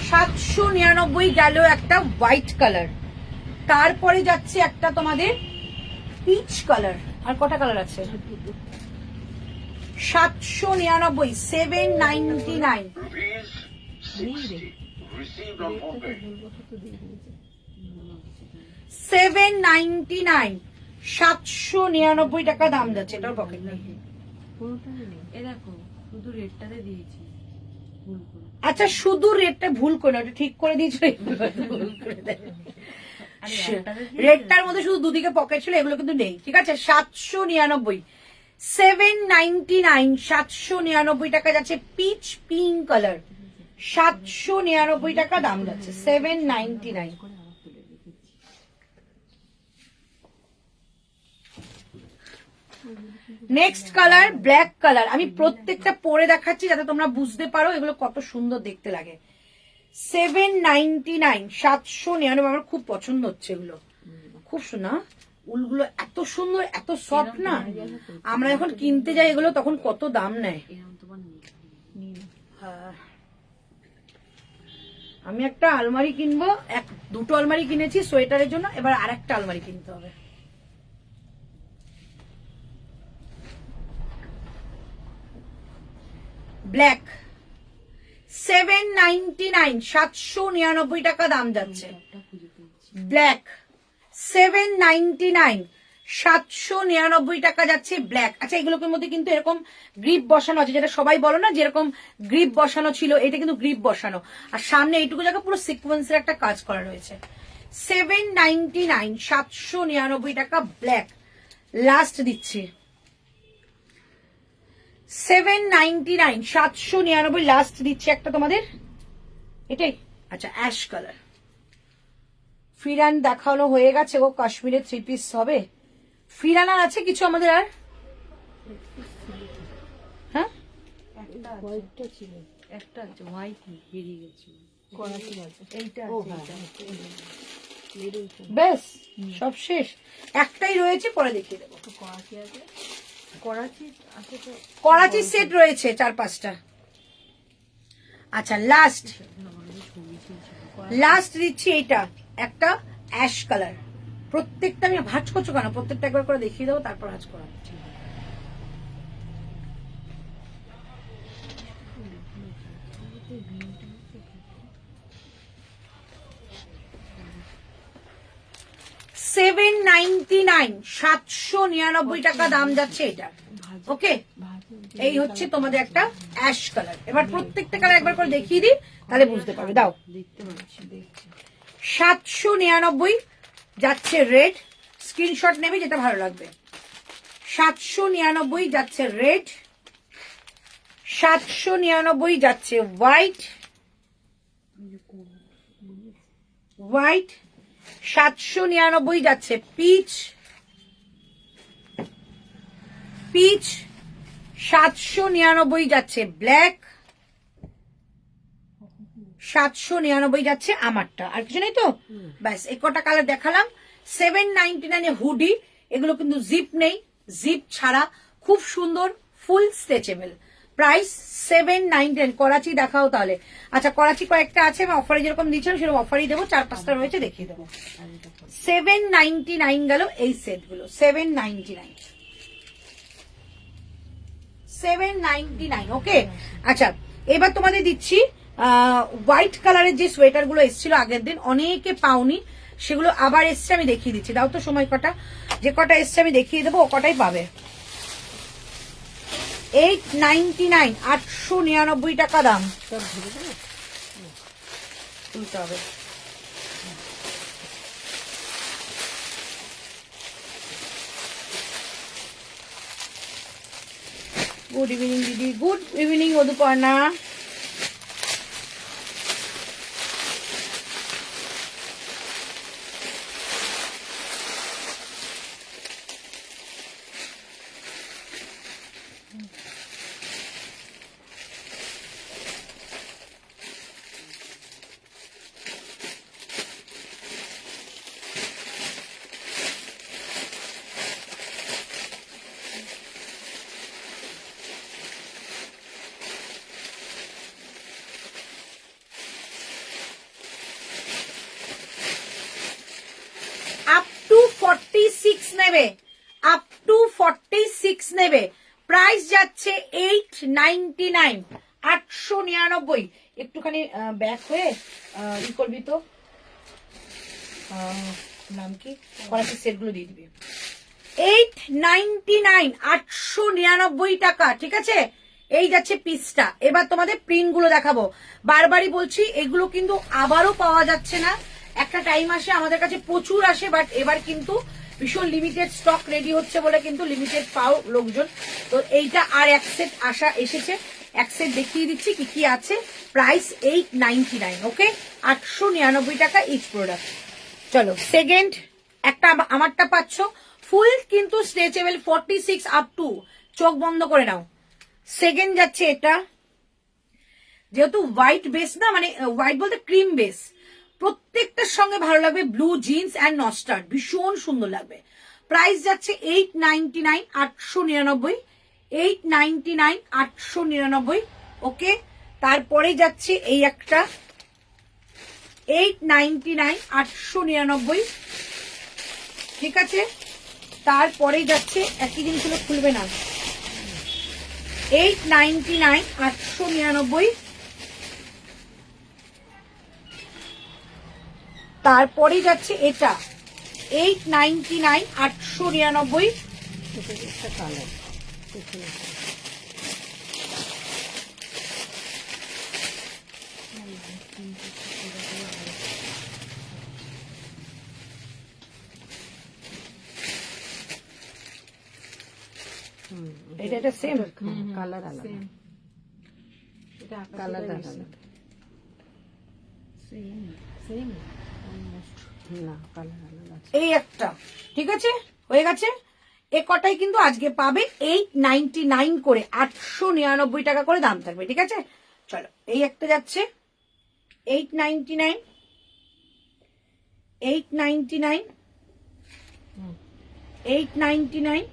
799 গেল একটা হোয়াইট কালার। তারপরে যাচ্ছে একটা তোমাদের পিচ কালার। আর কটা কালার আছে? 799, 799। 799, 799 টাকা দাম যাচ্ছে। এটার পকেট নেই। শুধু রেটটাতে দিয়েছি ভুল করে। আচ্ছা, শুধু রেটটা ভুল করে, ওটা ঠিক করে দিয়েছো। রেটটার মধ্যে শুধু দুদিকে পকেট ছিল, এগুলো কিন্তু নেই। ঠিক আছে, 799, 799, 799 টাকা যাচ্ছে পিচ পিঙ্ক কালার। 799 টাকা দাম যাচ্ছে, 799। Next colour black colour. আমি প্রত্যেকটা পরে দেখাচ্ছি যাতে তোমরা বুঝতে পারো এগুলো কত সুন্দর দেখতে লাগে। 799, 799। আমার খুব পছন্দ হচ্ছে এগুলো, খুব সুন্দর। উলগুলো এত সুন্দর, এত সফট না, আমরা যখন কিনতে যাই এগুলো তখন কত দাম নেয়। আমি একটা আলমারি কিনবো, দুটো আলমারি কিনেছি সোয়েটারের জন্য, এবার আরেকটা আলমারি কিনতে হবে। ব্ল্যাক 799, 799 টাকা দাম যাচ্ছে। ব্ল্যাক 799, 799 টাকা যাচ্ছে ব্ল্যাক। আচ্ছা, এগুলোর মধ্যে কিন্তু এরকম গ্রিপ বসানো আছে, যেটা সবাই বলো না যেরকম গ্রিপ বসানো ছিল, এটা কিন্তু গ্রিপ বসানো, আর সামনে এইটুকু জায়গা পুরো সিকোয়েন্সের একটা কাজ করা রয়েছে। 799, 799 টাকা ব্ল্যাক। লাস্ট দিচ্ছি 799, 799 লাস্ট দিচ্ছি একটা তোমাদের, এটাই। আচ্ছা, অ্যাশ কালার। ফিরান দেখানো হয়ে গেছে গো, কাশ্মীরের 3 পিস হবে। ফিরান আর আছে কিছু আমাদের? আর হ্যাঁ, হোয়াইটটা ছিল, একটা আছে হোয়াইট বেরিয়ে গেছে, এইটা বেশ সব শেষ, একটাই রয়েছে, পরে দেখিয়ে দেবো। করাচি আছে, করাচি আছে তো, করাচি সেট রয়েছে 4-5টা। আচ্ছা, লাস্ট দিচ্ছি এইটা, একটা অ্যাশ কালার। প্রত্যেকটা আমি ভাঁজ করছো কেন, প্রত্যেকটা একবার করে দেখিয়ে দেবো, তারপর ভাঁজ করা। 799, 799 টাকা দাম যাচ্ছে এটা। ওকে, এই হচ্ছে তোমাদের একটা অ্যাশ কালার। এবার প্রত্যেকটা কালার একবার করে দেখিয়ে দিই, তাহলে বুঝতে পারবে। দাও, 799 যাচ্ছে রেড, স্ক্রিনশট নেবে যেটা ভালো লাগবে। 799 যাচ্ছে রেড, 799 যাচ্ছে হোয়াইট, 799 যাচ্ছে পিচ, 799 যাচ্ছে ব্ল্যাক, 799 যাচ্ছে আমারটা। আর কিছু নেই তো? ব্যাস, এই কটা কালার দেখালাম। 799 হুডি, এগুলো কিন্তু জিপ নেই, জিপ ছাড়া, খুব সুন্দর, ফুল স্ট্রেচেবল। প্রাইস 799। করাচি দেখাও তাহলে। আচ্ছা, করাচি কয়েকটা আছে, আমি অফারে যেরকম দিচ্ছিলাম সেরকম অফারই দেবো, 4-5টা রয়েছে, দেখিয়ে দেবো। 799 গেল এই সেট গুলো, 799, 799। ওকে, আচ্ছা এবার তোমাদের দিচ্ছি হোয়াইট কালারের যে সোয়েটার গুলো এসেছিল আগের দিন, অনেকে পাওনি, সেগুলো আবার এসছে, আমি দেখিয়ে দিচ্ছি। দাও তো সময় কটা, যে কটা এসছে আমি দেখিয়ে দেবো, ও কটাই পাবে। 899, 899 টাকা দাম। তুলতে হবে। গুড ইভিনিং দিদি, good evening Madhuparna. Up to 46 নেবে, আপ টু 46 নেবে। প্রাইস যাচ্ছে 899, 899। একটুখানি ব্যাক হয়ে ই করবি তো, নাম কি, করাচি সেট গুলো দিয়ে দিবি। 899, 899 টাকা, ঠিক আছে। এই যাচ্ছে পিসটা। এবার তোমাদের প্রিন্ট গুলো দেখাবো। বারবারই বলছি, এগুলো কিন্তু আবারও পাওয়া যাচ্ছে না। একটা টাইম আসে আমাদের কাছে প্রচুর আসে, বাট এবার কিন্তু ভীষণ লিমিটেড স্টক রেডি হচ্ছে বলে কিন্তু লিমিটেড পাও লোকজন। তো এইটা আর এক সেট আসা এসেছে, এক সেট দেখিয়ে দিচ্ছি কি কি আছে। প্রাইস 899, ওকে, 899 টাকা ইচ প্রোডাক্ট। চলো সেকেন্ড একটা আমারটা পাচ্ছ, ফুল কিন্তু স্ট্রেচেবল, 46 আপ টু, চোখ বন্ধ করে নাও। সেকেন্ড যাচ্ছে এটা, যেহেতু হোয়াইট বেস না, মানে হোয়াইট বলতে ক্রিম বেস, প্রত্যেকটার সঙ্গে ভালো লাগবে। ব্লু জিন্স অ্যান্ড নস্টার্ড, ভীষণ সুন্দর লাগবে। প্রাইস যাচ্ছে 899, 899, 899, 899। ওকে, তারপরে যাচ্ছে এই একটা 899, 899, ঠিক আছে। তারপরে যাচ্ছে একই জিনিসগুলো খুলবে না, 899, 899। তারপরে যাচ্ছে এটা 899, 899। একটা কালার এটা এটা সেম কালার আলাদা, কালার আলাদা, সেম না, কালার আলাদা। এই একটা, ঠিক আছে, হয়ে গেছে। এ কটাই কিন্তু আজকে পাবে 899 করে, 899 টাকা করে দাম থাকবে, ঠিক আছে। চলো এই একটা যাচ্ছে 899, 899, 899,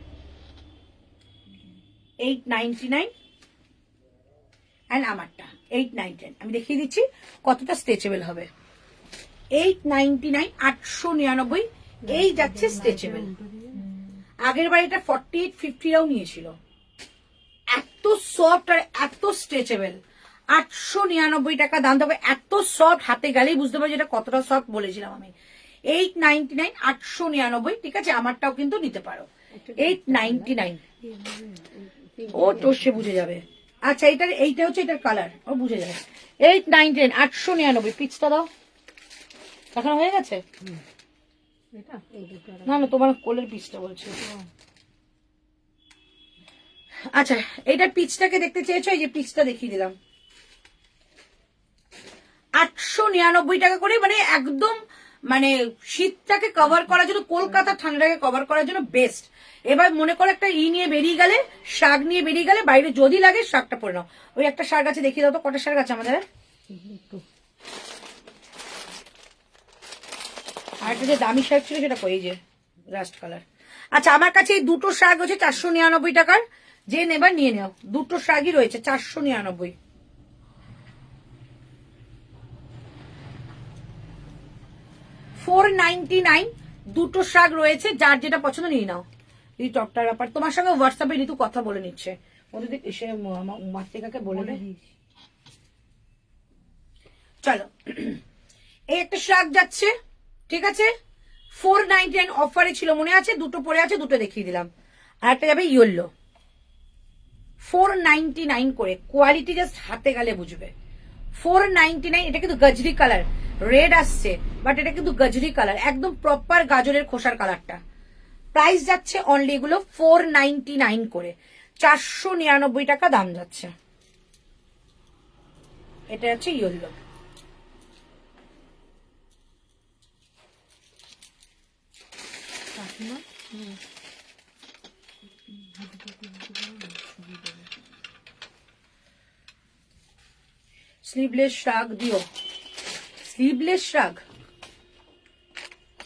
899 এন্ড আমারটা 899। আমি দেখিয়ে দিচ্ছি কতটা স্ট্রেচেবল হবে। 899, 899, এই যাচ্ছে স্ট্রেচেবল। আগের বার এটা 48, 50রাও নিয়েছিল। এত সফট আর এত স্ট্রেচেবল, 899 টাকা দাম। তবে এত সফট, হাতে গেলেই বুঝতে পারছি এটা কতটা সফট বলেছিলাম আমি। 899, 899, ঠিক আছে? আমারটাও কিন্তু নিতে পারো 899। ও সে বুঝে যাবে। আচ্ছা এইটা হচ্ছে এটার কালার, ও বুঝে যাবে। 899, 899। পিচটা দাও, দেখানো হয়ে গেছে? না না, তোমার কোলের পিচটা বলছি। আচ্ছা, এইটার পিচটাকে দেখতে চেয়েছো? এই যে পিচটা দেখিয়ে দিলাম। 899 টাকা করে, মানে একদম মানে শীতটাকে কভার করার জন্য, কলকাতা ঠান্ডাটাকে কভার করার জন্য বেস্ট। এবার মনে করো একটা নিয়ে বেরিয়ে গেলে, শাক নিয়ে বেরিয়ে গেলে, বাইরে যদি লাগে শাকটা পরে নাও। ওই একটা শাক আছে, দেখিয়ে দাও তো কটা শাক আছে আমাদের। আর একটা যে দামি শাক ছিল সেটা কই, যে রাস্ট কালার। আচ্ছা, আমার কাছে এই দুটো শাক হচ্ছে 499 টাকার, যে নেবার নিয়ে নাও। দুটো শাকই রয়েছে 499। 499 দুটো শাক রয়েছে, যার যেটা পছন্দ নিয়ে নাও। এই টপটার ব্যাপার তোমার সঙ্গে হোয়াটসঅ্যাপে ঋতু কথা বলে নিচ্ছে, ওদের এসে মাতৃকাকে বলে দে। চলো, এই একটা শাক যাচ্ছে, ঠিক আছে? 499 অফারে ছিল, মনে আছে? দুটো পরে আছে, দুটো দেখিয়ে দিলাম। আর একটা যাবে ইয়েলো, 499 করে। কোয়ালিটি জাস্ট হাতে গেলে বুঝবে। 499। এটা কিন্তু গজরি কালার, রেড আসছে, বাট এটা কিন্তু গজরি কালার, একদম প্রপার গাজরের খোসার কালারটা। প্রাইস যাচ্ছে অনলি এগুলো 499 করে, 499 টাকা দাম যাচ্ছে। এটা হচ্ছে ইয়েলো। স্লিভলেস শাক দিও। স্লিভলেস শাক,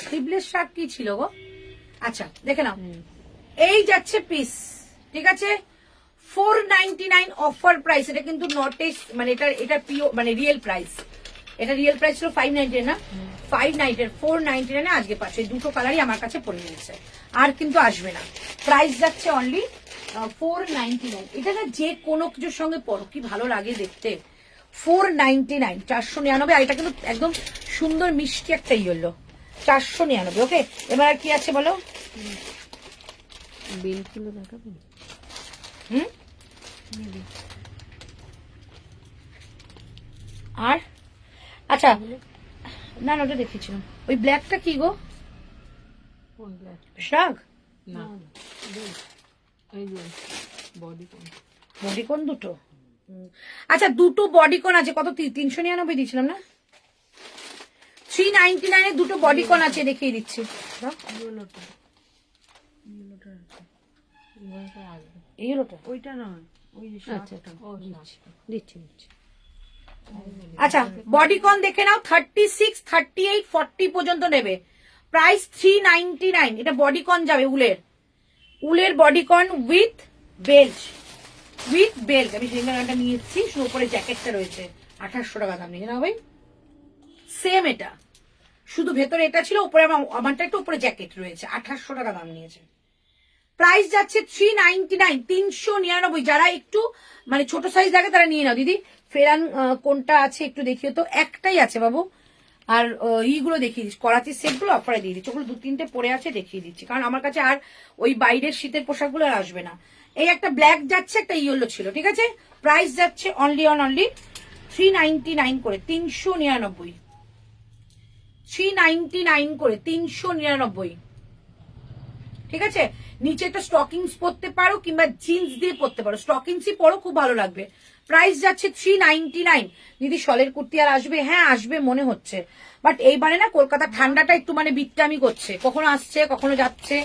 স্লিভলেস শাক কি ছিল গো? আচ্ছা দেখে নাও, এই যাচ্ছে পিস, ঠিক আছে? 499 অফার প্রাইস। এটা কিন্তু নট এ, মানে এটা পিও, মানে রিয়েল প্রাইস। এটা রিয়েল প্রাইস ছিল 590 না, 590, 499 আজকে পাচ্ছে। দুটো কালারই আমার কাছে পড়ে নিয়েছে, আর কিন্তু আসবে না। প্রাইস যাচ্ছে অনলি 499। এটা না যে কোনো কিছুর সঙ্গে পড়ো, কি ভালো লাগে দেখতে। 499, 499। আর এটা কিন্তু একদম সুন্দর মিষ্টি একটা ইয়েলো, 499। ওকে, এবার আর কি আছে বলো? বেলগুলো দেখাবেন? আর আচ্ছা, না ওটা দেখেছিলাম। ওই ব্ল্যাকটা কি গো? শাক না, এই যে বডিকন। বডিকন দুটো। আচ্ছা, দুটো বডিকন আছে। কত? 399 দিয়েছিলাম না? 399 এ দুটো বডিকন আছে, দেখিয়ে দিচ্ছি। ইয়েলোটা ওইটা নয়, ওই যে শাকটা। দিচ্ছি। আচ্ছা, বডিকন দেখে নাও। 36, 38, 40 পর্যন্ত নেবে। প্রাইস 399। এটা বডিকন যাবে, উলের বডিকন উইথ বেল্ট, আমি সেখানটা নিয়ে এসেছি। শুধু উপরে জ্যাকেটটা রয়েছে, 2800 টাকা দাম নিয়ে নাও ভাই। সেম এটা, শুধু ভেতরে এটা ছিল, উপরে আমারটা একটু উপরে জ্যাকেট রয়েছে, 2800 টাকা দাম নিয়েছে। প্রাইস যাচ্ছে 399, 399। যারা একটু মানে ছোট সাইজ লাগে তারা নিয়ে নাও। দিদি ফেরান কোনটা আছে একটু দেখিও তো। একটাই আছে বাবু। আর এইগুলো দেখিয়ে দিচ্ছি, করাচির সেটগুলো অফারে দিয়ে দিচ্ছি। ওগুলো 2-3টে পরে আছে, দেখিয়ে দিচ্ছি, কারণ আমার কাছে আর ওই বাইরের শীতের পোশাকগুলো আর আসবে না। এই একটা ব্ল্যাক যাচ্ছে, একটা ইয়েলো ছিল, ঠিক আছে? প্রাইস যাচ্ছে অনলি 399 করে, 399। 399 করে, 399, ঠিক আছে? নিচে একটা স্টকিংস পরতে পারো, কিংবা জিন্স দিয়ে পরতে পারো। স্টকিংসই পরো, খুব ভালো লাগবে। প্রাইস যাচ্ছে 399। দিদি শলের কুর্তি আর আসবে? হ্যাঁ আসবে মনে হচ্ছে, বাট এইবারে না কলকাতা ঠান্ডাটা একটু মানে বিট্টামি করছে, কখনো আসছে কখনো যাচ্ছে,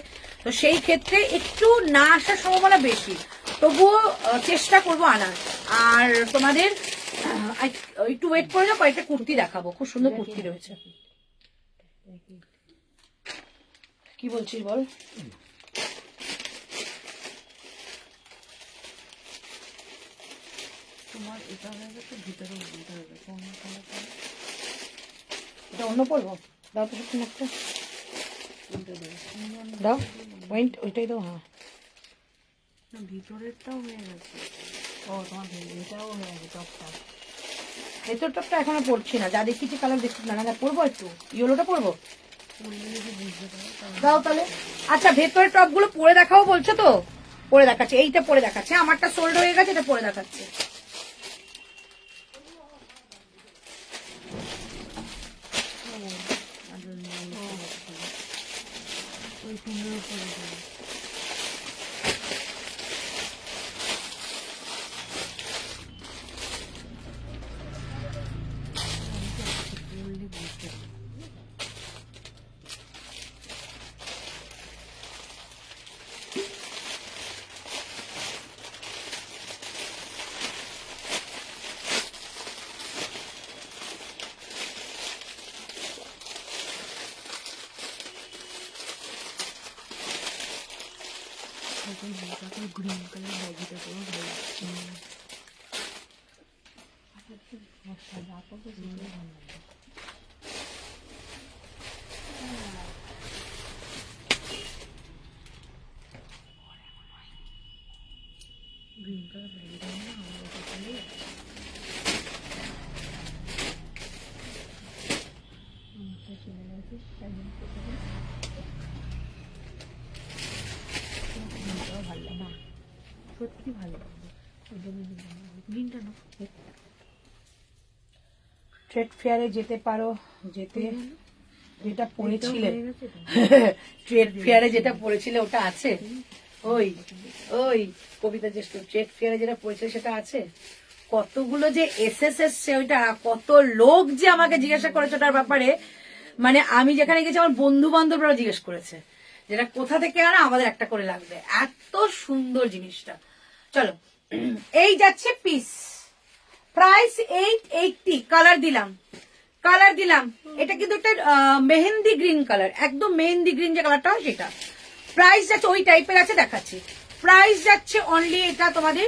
তো সেই ক্ষেত্রে একটু না আসার সম্ভাবনা বেশি। তবুও চেষ্টা করবো আনার। আর তোমাদের একটু ওয়েট করে যাও, কয়েকটা কুর্তি দেখাবো, খুব সুন্দর কুর্তি রয়েছে। কি বলছিস বল? তোমার এটা হয়ে গেছে, ভিতরে উল্টো হয়ে গেছে, অন্য কালার। এটা অন্য পড়বো, দাও তো একটা উল্টে দেবে, দাও, পয়েন্ট ওইটাই দাও। হ্যাঁ, না ভিতরেরটাও হয়ে গেছে। ও তোমার এটাও হয়ে গেছে, টপটা। ভেতর টপটা এখনো পড়ছি না, যা দেখিয়েছি কালার দেখছি না। না পরবো, একটু ইয়েলোটা পরবো। পরলে যদি বুঝতে পারো তাহলে দাও তাহলে। আচ্ছা ভেতরের টপ গুলো পরে দেখাও বলছো তো, পরে দেখাচ্ছে, এইটা পরে দেখাচ্ছে, আমারটা সোল্ড হয়ে গেছে, এটা পরে দেখাচ্ছে। ওই ফিঙ্গার উপরে বললে বুঝতে পারো। এখন হালকা করে গ্রিন কালার ব্যাগিটা করো ভালো লাগছে। সাদা করবো সেগুলো ভালো লাগবে। গ্রিন কালার ব্যাগিটা না আমার এটা করলে আমারটা চলে গেছে তাই জন্য করতে পারি। গ্রিনটাও ভালো লাগে না, সত্যি ভালো লাগবে। ওই জন্য গ্রিনটা না ট্রেড ফেয়ারে যেতে পারো, যেতে যেটা পড়েছিলে হয়ে গেছে তো। ট্রেড ফেয়ারে যেটা পড়েছিলে ওটা আছে, ওই ওই কবিতা যে ট্রেড ফেয়ারে যেটা পড়েছিল সেটা আছে। কতগুলো যে এসএস এসছে ওইটা, কত লোক যে আমাকে জিজ্ঞাসা করেছে ওটার ব্যাপারে, মানে আমি যেখানে গেছি আমার বন্ধু বান্ধবরা জিজ্ঞেস করেছে যেটা কোথা থেকে আনা, আমাদের একটা করে লাগবে, এত সুন্দর জিনিসটা। চলো এই যাচ্ছে পিস, প্রাইস 880, কালার দিলাম, কালার দিলাম। এটা কিন্তু একটা মেহেন্দি গ্রিন কালার, একদম মেহেন্দি গ্রিন যে কালারটা হয় সেটা। প্রাইস যাচ্ছে ওই টাইপের আছে, দেখাচ্ছি। প্রাইস যাচ্ছে অনলি এটা তোমাদের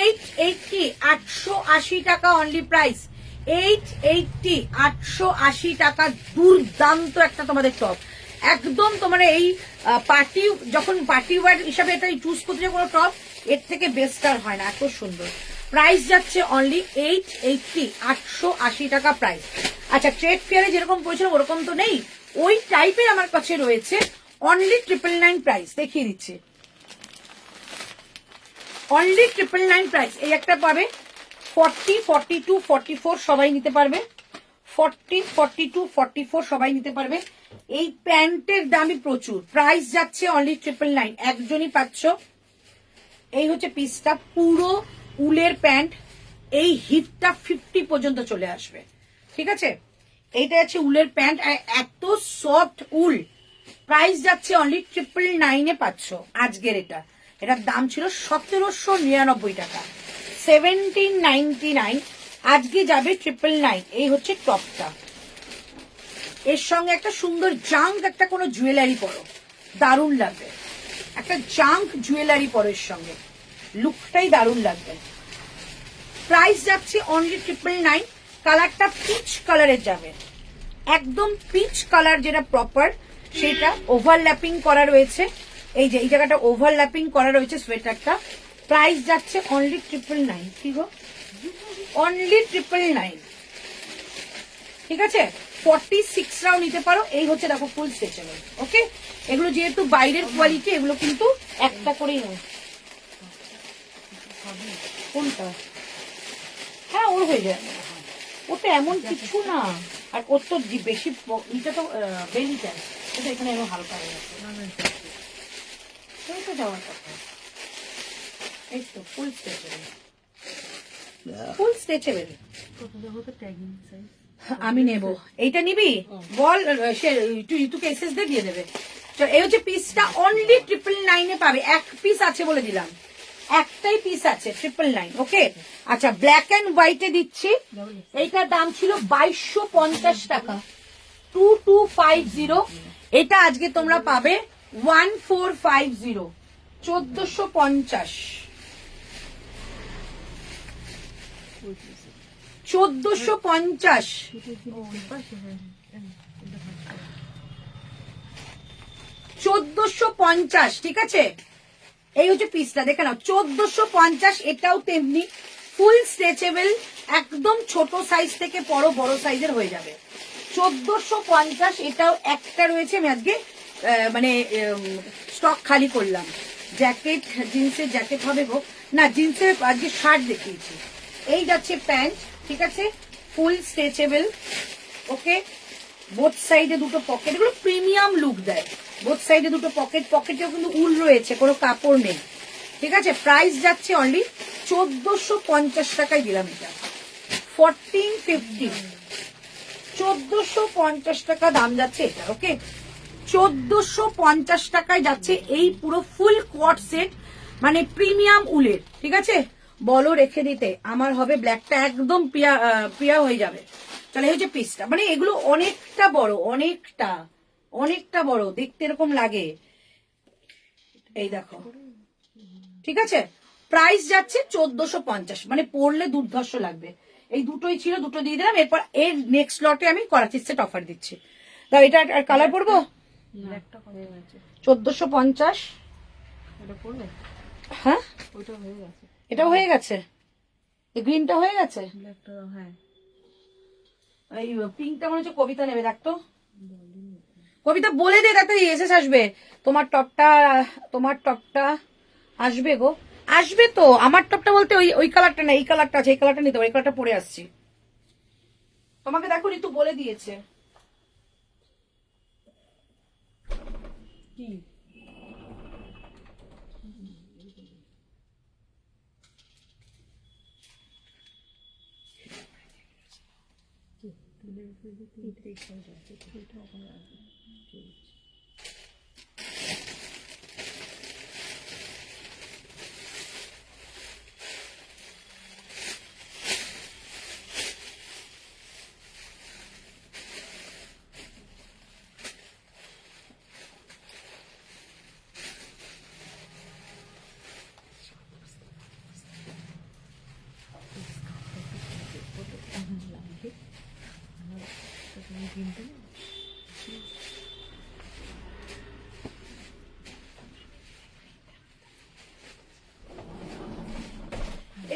880, 880 টাকা অনলি প্রাইস, 880, 880 টাকা। দুর্দান্ত একটা তোমাদের টপ, একদম তোমার এই পার্টি, যখন পার্টি ওয়্যার হিসাবে এটা চুজ করতে যে কোনো টপ এর থেকে বেস্ট আর হয় না, এত সুন্দর। প্রাইস যাচ্ছে অনলি 880, 880 টাকা প্রাইস। আচ্ছা ট্রেড ফেয়ারে যেরকম পড়েছিল ওরকম তো নেই, ওই টাইপের আমার কাছে রয়েছে অনলি 999 প্রাইস, দেখিয়ে দিচ্ছি। Only 999 price. এই একটা পাবে 40, 42, 44 সবাই নিতে পারবে, 40, 42, 44 সবাই নিতে পারবে। এই প্যান্টের দামই প্রচুর, প্রাইস যাচ্ছে অনলি 999, একজনই পাচ্ছ। এই হচ্ছে পিসটা, পুরো উলের প্যান্ট, এই হিপটা 50 পর্যন্ত চলে আসবে, ঠিক আছে। এইটা আছে উলের প্যান্ট, আর এত সফট উল। প্রাইস যাচ্ছে অনলি 999 পাচ্ছ আজকের এটা। এটার দাম ছিল 1799 টাকা, 1799, আজকে যাবে 999। এই হচ্ছে টপটা, এর সঙ্গে একটা সুন্দর জাঙ্ক একটা কোনো জুয়েলারি পরো, দারুণ লাগবে। একটা জাঙ্ক জুয়েলারি পরো এর সঙ্গে, লুকটাই দারুণ লাগবে। প্রাইস যাচ্ছে অনলি 999। কালারটা পিচ কালারের যাবে, একদম পিচ কালার যেটা প্রপার, সেটা ওভারল্যাপিং করা রয়েছে। এই যে এই জায়গাটা ওভারল্যাপিং করা রয়েছে সোয়েটারটা। প্রাইস যাচ্ছে অনলি 999। কি গো, অনলি 999, ঠিক আছে। 46রাও নিতে পারো। এই হচ্ছে দেখো ফুল স্ট্রেচেবল, ওকে। এগুলো যেহেতু বাইরের কোয়ালিটি, এগুলো কিন্তু একটা করেই নয়। কোনটা? হ্যাঁ ওর হয়ে যায়, ওটা এমন কিছু না। আর ওর তো বেশি ইটা তো বেলিটা, ওটা এখানে এরকম হালকা হয়ে গেছে, ওই তো যাওয়ার কথা। এই তো ফুল স্ট্রেচেবল, ফুল স্ট্রেচেবল। দেখো তো ট্যাগিং সাইজ আমি নেব, এইটা নিবি বল, সে তুই এসএস দিয়ে দেবে। এই হচ্ছে পিসটা, অনলি 999 পাবে। এক পিস আছে বলে দিলাম, একটাই পিস আছে, 999, ওকে। আচ্ছা ব্ল্যাক এন্ড হোয়াইটে দিচ্ছি, এইটার দাম ছিল 2250 টাকা, 2250। এটা আজকে তোমরা পাবে 1450, 1450, 1450, 1450, ঠিক আছে। এই হচ্ছে পিসটা, দেখে নাও, 1450। এটাও তেমনি ফুল স্ট্রেচেবল, একদম ছোট সাইজ থেকে বড় সাইজের হয়ে যাবে, 1450, এটাও একটা রয়েছে। আমি আজকে মানে স্টক খালি করলাম। জ্যাকেট, জিন্সের জ্যাকেট হবে গো না, জিন্সের আজকে শার্ট দেখিয়েছি। এই যাচ্ছে প্যান্ট, ঠিক আছে, ফুল স্ট্রেচেবল, ওকে, বোথ সাইডে দুটো পকেট, এগুলো প্রিমিয়াম লুক দেয়। বোথ সাইডে দুটো পকেট, পকেটেও কিন্তু উল রয়েছে, কোনো কাপড় নেই, ঠিক আছে। প্রাইস যাচ্ছে অনলি 1450 টাকায় দিলাম এটা, 1450, 1450 টাকা দাম যাচ্ছে এটা, ওকে। 1450 টাকায় যাচ্ছে এই পুরো ফুল কোয়ার্ট সেট, মানে প্রিমিয়াম উলের, ঠিক আছে। বলো রেখে দিতে, আমার হবে ব্ল্যাকটা একদম প্রিয়া হয়ে যাবে। চলে এই হচ্ছে পিসটা, মানে এগুলো অনেকটা বড়, অনেকটা অনেকটা বড়, দেখতে এরকম লাগে, এই দেখো, ঠিক আছে। প্রাইস যাচ্ছে 1450, মানে পরলে দুর্ধর্ষ লাগবে। এই দুটোই ছিল, দুটো দিয়ে দিলাম। এরপর এর নেক্সট লটে আমি করাচি সেট অফার দিচ্ছি। দাও, এটা আর কালার পরবো, 1450, হ্যাঁ এটাও হয়ে গেছে, এই গ্রিনটা হয়ে গেছে, হ্যাঁ এই পিঙ্কটা মনে হচ্ছে কবিতা নেবে, দেখ তো কবিতা বলে দে, তাতে এসএস আসবে। তোমার টপটা আসবে গো, আসবে তো। আমার টপটা বলতে ওই ওই কালারটা না, এই কালারটা আছে, এই কালারটা নিতে হবে, এই কালারটা পরে আসছি। তোমাকে দেখো ঋতু বলে দিয়েছে কি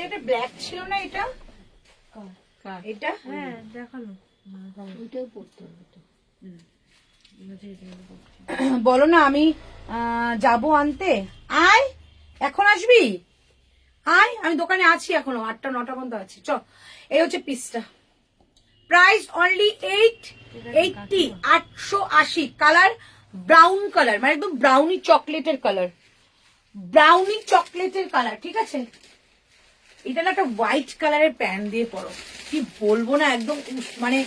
এটা ব্ল্যাক ছিল না, এটা এটা হ্যাঁ দেখালো, ওইটাও পড়তে হবে তো। বলো না, আমি যাবো আনতে, আয় এখন আসবি, আয়, আমি দোকানে আছি এখনো, 8টা 9টা পর্যন্ত আছি, চ। এই হচ্ছে পিসটা, price only 880, 880, colour brown colour, মানে একদম ব্রাউনি চকলেটের কালার, ব্রাউনি চকলেটের কালার, ঠিক আছে। এটা না একটা হোয়াইট কালারের প্যান্ট দিয়ে পরো, কি বলবো না, একদম মানে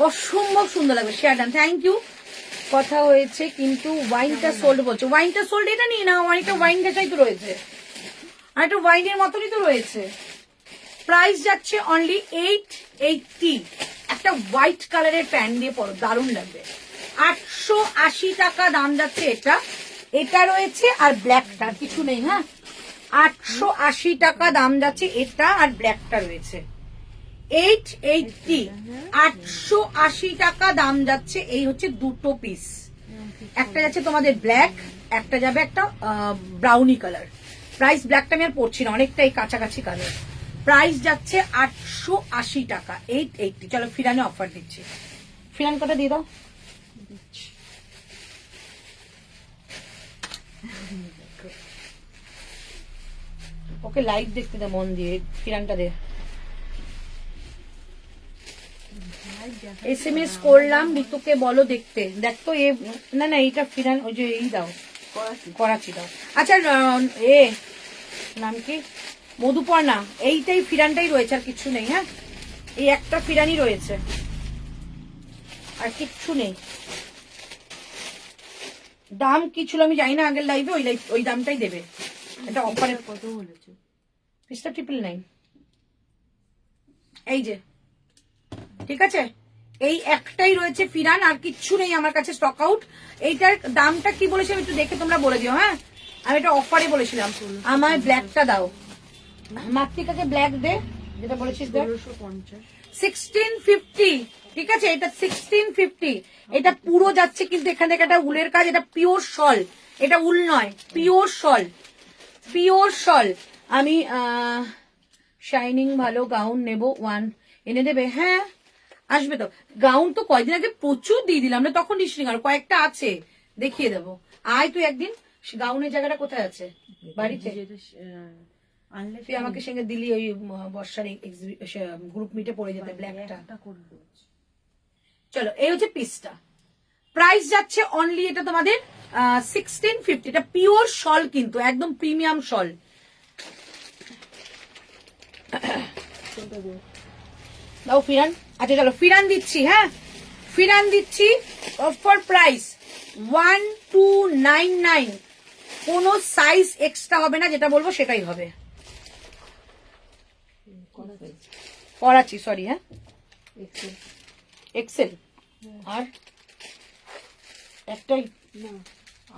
অসম্ভব সুন্দর লাগবে। শেয়ারডান, থ্যাংক ইউ। কথা হয়েছে কিন্তু ওয়াইনটা সোল্ড বলছো, ওয়াইনটা সোল্ড, এটা নিয়ে না, অনেকটা ওয়াইন চাই তো রয়েছে, আর একটা ওয়াইনের মতনই তো রয়েছে। প্রাইস যাচ্ছে অনলি 880, একটা হোয়াইট কালারের প্যান্ট দিয়ে পরো, দারুণ লাগবে। 880 টাকা দাম যাচ্ছে এটা, এটা রয়েছে আর ব্ল্যাকটা, কিছু নেই, হ্যাঁ 880 টাকা দাম যাচ্ছে এটা, আর ব্ল্যাকটা রয়েছে 880, 880 টাকা দাম যাচ্ছে। এই হচ্ছে দুটো পিস, একটা যাচ্ছে তোমাদের ব্ল্যাক, একটা যাবে একটা ব্রাউনি কালার। প্রাইস ব্ল্যাকটা আমি আর পড়ছি না, অনেকটাই কাছাকাছি কালার। প্রাইস যাচ্ছে 880 টাকা, 880। চলো ফিরানে অফার দিচ্ছি, ফিরান কটা দিয়ে দাও। ওকে লাইভ দেখতে দে মন দিয়ে, ফিরানটা দে। SMS করলাম ঋতুকে, বলো দেখতে, দেখ তো এ না না, এইটা ফিরান, ওই যে এই দাও, করাচি দাও। আচ্ছা এ নাম কি, মধুপর্ণা, এইটাই ফিরানটাই রয়েছে, আর কিছু নেই, হ্যাঁ এই একটা ফিরানি রয়েছে, আর কিচ্ছু নেই। দাম কি ছিল আমি জানি না, আগের লাইভে ওই দামটাই দেবে। এটা অফারে কত বলেছে, পিসটা 999, এই যে, ঠিক আছে। এই একটাই রয়েছে ফিরান, আর কিচ্ছু নেই আমার কাছে স্টক আউট। এইটার দামটা কি বলেছি আমি একটু দেখে তোমরা বলে দিও, হ্যাঁ আমি এটা অফারে বলেছিলাম। আমার ব্ল্যাকটা দাও, মাতৃকাকে ব্ল্যাক দে, যেটা বলেছিস 1650, ঠিক আছে। এটা 1650, এটা পুরো যাচ্ছে কিন্তু এখান থেকে একটা উলের কাজ, এটা পিওর শল, এটা উল নয়, পিওর শল, পিওর শল। আমি শাইনিং ভালো গাউন নেব, 1 এনে দেবে, হ্যাঁ আসবে তো। গাউন তো কয়দিন আগে প্রচুর দিয়ে দিলাম না, তখন দিসনি আর কয়েকটা আছে, দেখিয়ে দেবো। আয় তুই একদিন। গাউনের জায়গাটা কোথায় আছে? বাড়িতে। আনলে তুই আমাকে সঙ্গে দিলি ওই বর্ষার গ্রুপ মিটে পড়ে যেতে ব্ল্যাকটা। চলো, এই হচ্ছে পিসটা। প্রাইস যাচ্ছে অনলি, এটা তোমাদের 1650। এটা পিওর শল, কিন্তু একদম প্রিমিয়াম শল। দাও ফিরান। আচ্ছা চলো ফিরান দিচ্ছি, হ্যাঁ ফিরান দিচ্ছি। Offer price 1299। কোনো সাইজ এক্সট্রা হবে না, যেটা বলবো সেটাই হবে। করাচি, সরি, হ্যাঁ এক্সেল। আর একটাই না,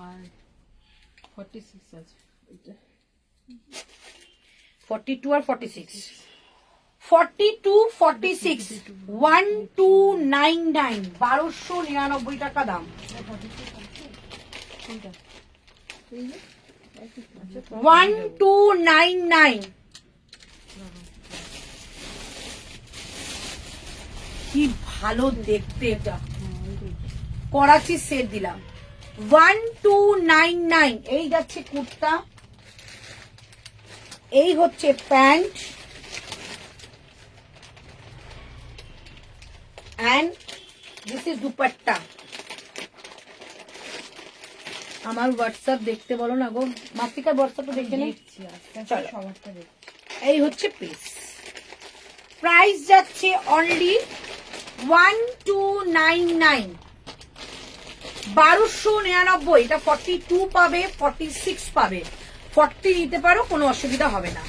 আর 46 আছে এটা। 42 আর 46, 42 46 1299, 1299 টাকা দাম। 1299। কি ভালো দেখতে এটা, করাচি সেট দিলাম 1299। এই যাচ্ছে কুর্তা, এই হচ্ছে pant, and this is dupatta. আমার হোয়াটসঅ্যাপ দেখতে বলো না গো, মাতৃকার হোয়াটসঅ্যাপটা দেখে নে। এই হচ্ছে পিস। প্রাইস যাচ্ছে অনলি 1299, 1299। এটা 42 পাবে, 46 পাবে, 40 নিতে পারো, কোনো অসুবিধা হবে না।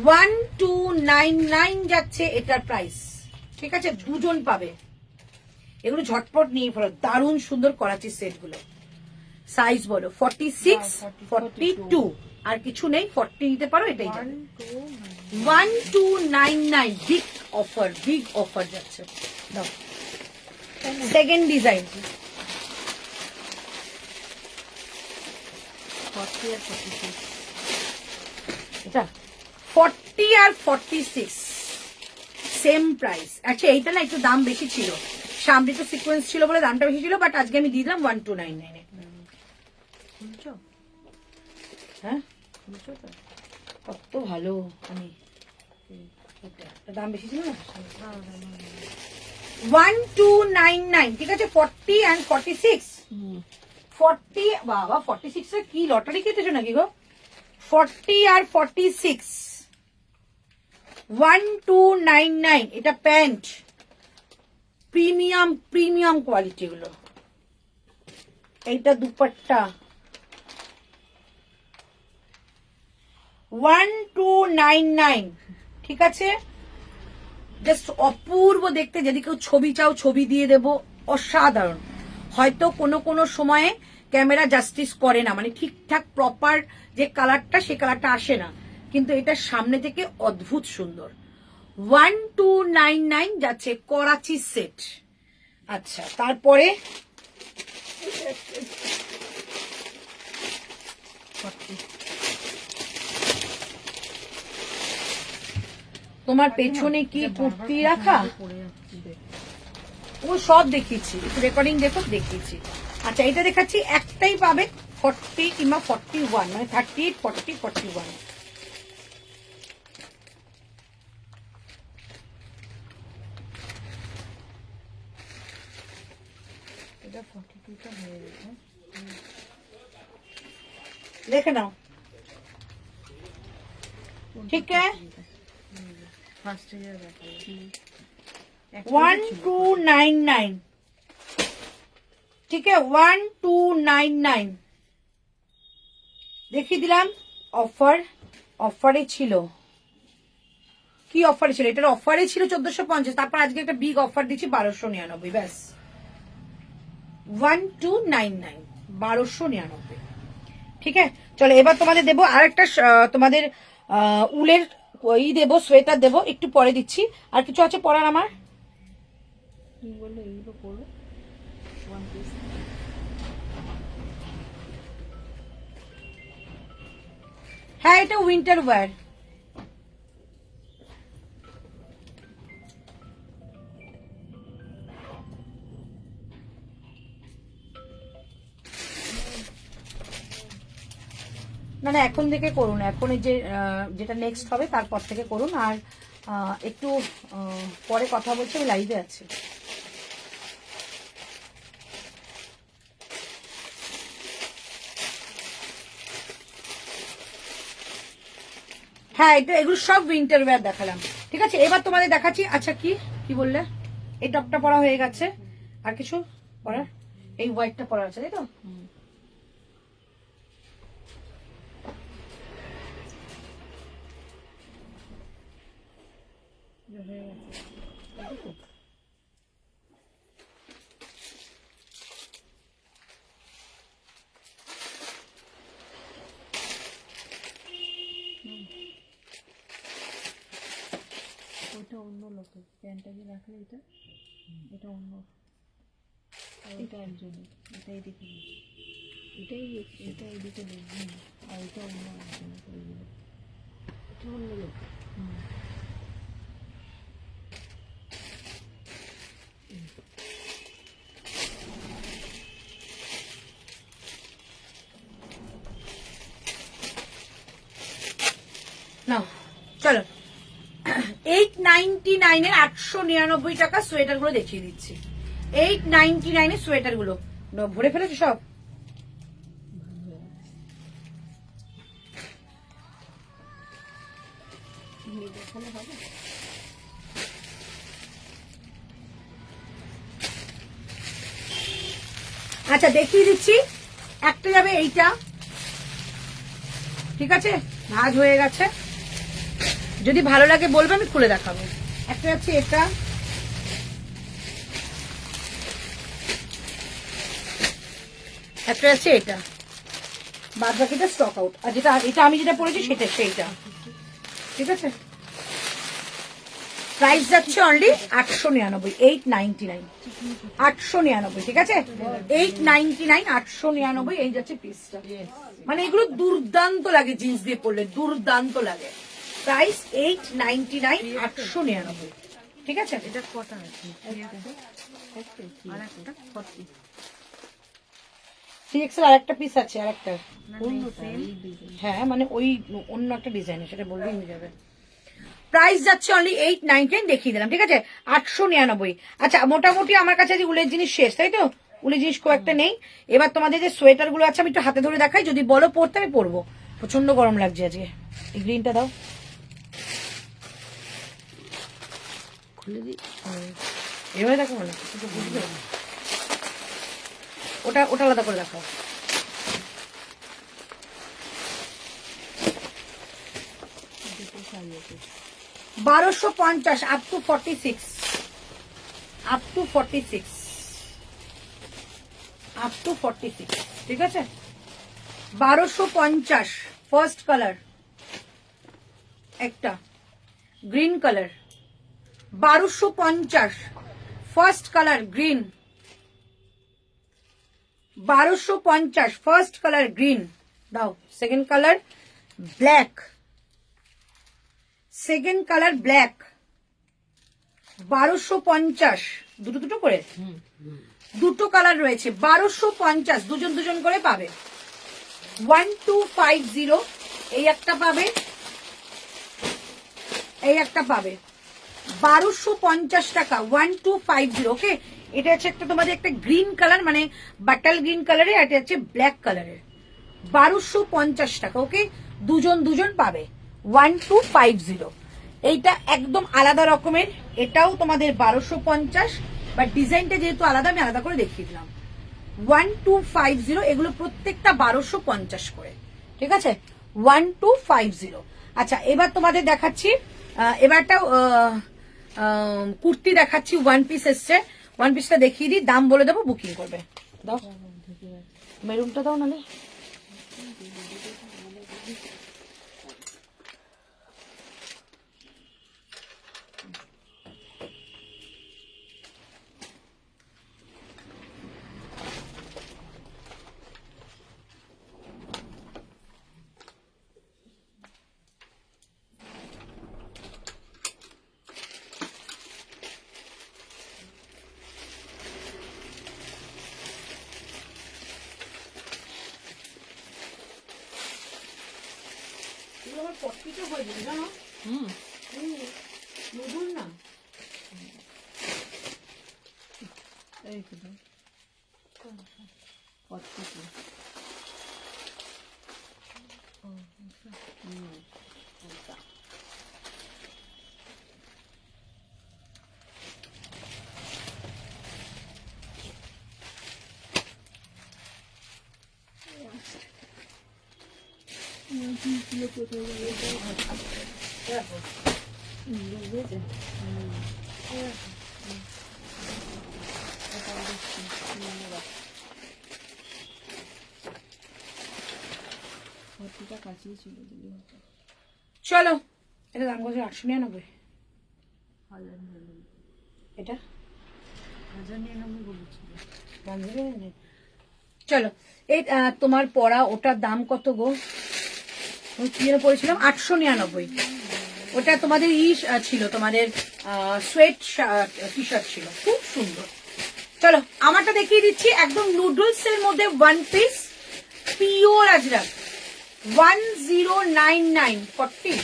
1299 যাচ্ছে এটার প্রাইস, ঠিক আছে? দুজন পাবে, এগুলো ঝটপট নিয়ে ফেলো। দারুণ সুন্দর করাচি সেট গুলো। সাইজ বলো 46, 42, আর কিছু নেই, 40 নিতে পারো, এটাই যাবে। 1299, বিগ অফার, বিগ অফার যাচ্ছে। দাও সেকেন্ড ডিজাইন। 40 আর 46, এটা 40 আর 46 সেম প্রাইস। আচ্ছা এইটা না একটু দাম বেশি ছিল, সামনে তো সিকোয়েন্স ছিল বলে দামটা বেশি ছিল, বাট আজকে আমি দিয়ে দিলাম 1299 এ। হ্যাঁ কত ভালো। আমি দাম বেশি ছিল না, 1299, ঠিক আছে? 40 and 46, 40, বাবা 46 এর কি লটারি কেটেছো নাকি গো? 40 আর 46 1299। এটা প্যান্ট, প্রিমিয়াম প্রিমিয়াম কোয়ালিটি গুলো। এইটা দুপাট্টা 1299, ঠিক আছে? জাস্ট অপূর্ব দেখতে। যদি কেউ ছবি চাও ছবি দিয়ে দেব, অসাধারণ। হয়তো কোনো কোনো সময়ে ক্যামেরা জাস্টিস করে না, মানে ঠিকঠাক প্রপার যে কালারটা সে কালারটা আসে না, কিন্তু এটা সামনে থেকে অদ্ভুত সুন্দর। 1299 যাচ্ছে করাচি সেট। আচ্ছা তারপরে তোমার পেছনে কি কুর্তি রাখা? ও সব দেখিয়েছি, রেকর্ডিং দেখো দেখিয়েছি। আচ্ছা এটা দেখাচ্ছি, একটাই পাবে 40 কিংবা 41, মানে 38, 40, 41। এটা 42টা হয়ে গেছে। দেখে নাও, ঠিক আছে? ফার্স্ট ইয়ার দেখা 1299, ঠিক আছে? 1299 দেখিয়ে দিলাম। অফার, অফারে ছিল, কি অফারে ছিল? এটার অফারে ছিল 1450, তারপর আজকে একটা বিগ অফার দিচ্ছি 1299, ব্যাস 1299, 1299, ঠিক আছে? চলো এবার তোমাদের দেবো আরেকটা, তোমাদের উলের ওই দেবো, সোয়েটার দেবো, একটু পরে দিচ্ছি। আর কিছু আছে পরার আমার? তুমি বললে এইগুলো পড়ো, ওয়ান পিস। হ্যাঁ এটা উইন্টার ওয়্যার। না না এখন থেকে করুন, এখন এই যে যেটা নেক্সট হবে তারপর থেকে করুন। আর একটু পরে কথা বলছি, আমি লাইভে আছি। হ্যাঁ এটা এগুলো সব উইন্টার ওয়্যার দেখালাম, ঠিক আছে। এবার তোমাদের দেখাচ্ছি। আচ্ছা কি কি বললে? এই টপটা পরা হয়ে গেছে, আর কিছু পরার? এই হোয়াইটটা পরা আছে, তাই তো? ওইটা অন্য লোকের প্যান্টটা যে রাখলে, এটা অন্য, এটা একজনের, এটা এদিকে নেই, এটা এদিকে নেই, আর এটা অন্য একজনের, এটা অন্য লোক। না চলো 899 এর 899 টাকা সোয়েটার গুলো দেখিয়ে দিচ্ছি। 899 এর সোয়েটার গুলো ভরে ফেলেছো সব। আচ্ছা দেখিয়ে দিচ্ছি। একটা যাবে এইটা, ঠিক আছে, ভাঁজ হয়ে গেছে। যদি ভালো লাগে বলবে, আমি খুলে দেখাবো। একটা যাচ্ছে এটা, একটা যাচ্ছে এটা, বাদ বাকিটা স্টক আউট। আর যেটা এটা আমি যেটা পরেছি সেটা সেইটা, ঠিক আছে। প্রাইস যাচ্ছে অনলি 899, 899, 899, ঠিক আছে। 899, 899 এই যাচ্ছে পিসটা। মানে এগুলো দুর্দান্ত লাগে, জিন্স দিয়ে পরলে দুর্দান্ত লাগে। প্রাইস 899, 899, ঠিক আছে। এটা কটা আছে? আর একটা 40। 3XL আর একটা পিস আছে, আর একটা হ্যাঁ মানে ওই অন্য একটা ডিজাইন, সেটা বললেই হয়ে যাবে। প্রাইস যাচ্ছে অনলি 899, দেখিয়ে দিলাম, ঠিক আছে। 899। আচ্ছা মোটামুটি আমার কাছে যে উলের জিনিস শেষ, তাই তো? উলের জিনিস খুব একটা নেই। এবার তোমাদের যে সোয়েটার গুলো আছে আমি একটু হাতে ধরে দেখাই, যদি বলো পরতে আমি পরবো। প্রচন্ড গরম লাগছে আজকে। এই গ্রিনটা দাও, খুলে দিই। এভাবে দেখো, মানে বুঝবে, ওটা ওটা আলাদা করে দেখাও। $1250 up to 46, up to 46, up to 46, ঠিক আছে। 1250 ফার্স্ট কালার, একটা green colour. 1250 first colour green, 1250 first colour green. দাও second colour black, second colour black. 1250, দুটো দুটো করে, দুটো কালার রয়েছে। 1250, দুজন দুজন করে পাবে। 1250, এই একটা পাবে, এই একটা পাবে। 1250 টাকা, 1250, ওকে। এটা হচ্ছে একটা তোমাদের একটা গ্রিন কালার, মানে বাটাল গ্রিন কালারের, এটা হচ্ছে ব্ল্যাক কালারের। 1250 টাকা, ওকে। দুজন দুজন পাবে। 1250, এইটা একদম আলাদা রকমের। এটাও তোমাদের 1250, বাট ডিজাইনটা যেহেতু আলাদা আমি আলাদা করে দেখিয়ে দিলাম। 1250, এগুলো প্রত্যেকটা 1250 করে, ঠিক আছে। 1250। আচ্ছা এবার তোমাদের দেখাচ্ছি, এবার একটা কুর্তি দেখাচ্ছি, ওয়ান পিস এসছে। ওয়ান পিসটা দেখিয়ে দিই, দাম বলে দেবো, বুকিং করবে। দাও মেরুনটা দাও, নালে আমার 40 হয়ে যাবে জানো। নতুন না এই তো 40 কাছেই ছিল দিদি চলো। এটা দাম কত? 899। এটা 1099 বলেছিল। চলো এই তোমার পরা ওটার দাম কত গো? আমি কি যেন পড়েছিলাম 899। ওটা তোমাদের ছিল, তোমাদের সোয়েট টি শার্ট ছিল, খুব সুন্দর। চলো আমারটা দেখিয়ে দিচ্ছি, একদম নুডলস এর মধ্যে ওয়ান পিস পিওর আজরাক 1099 40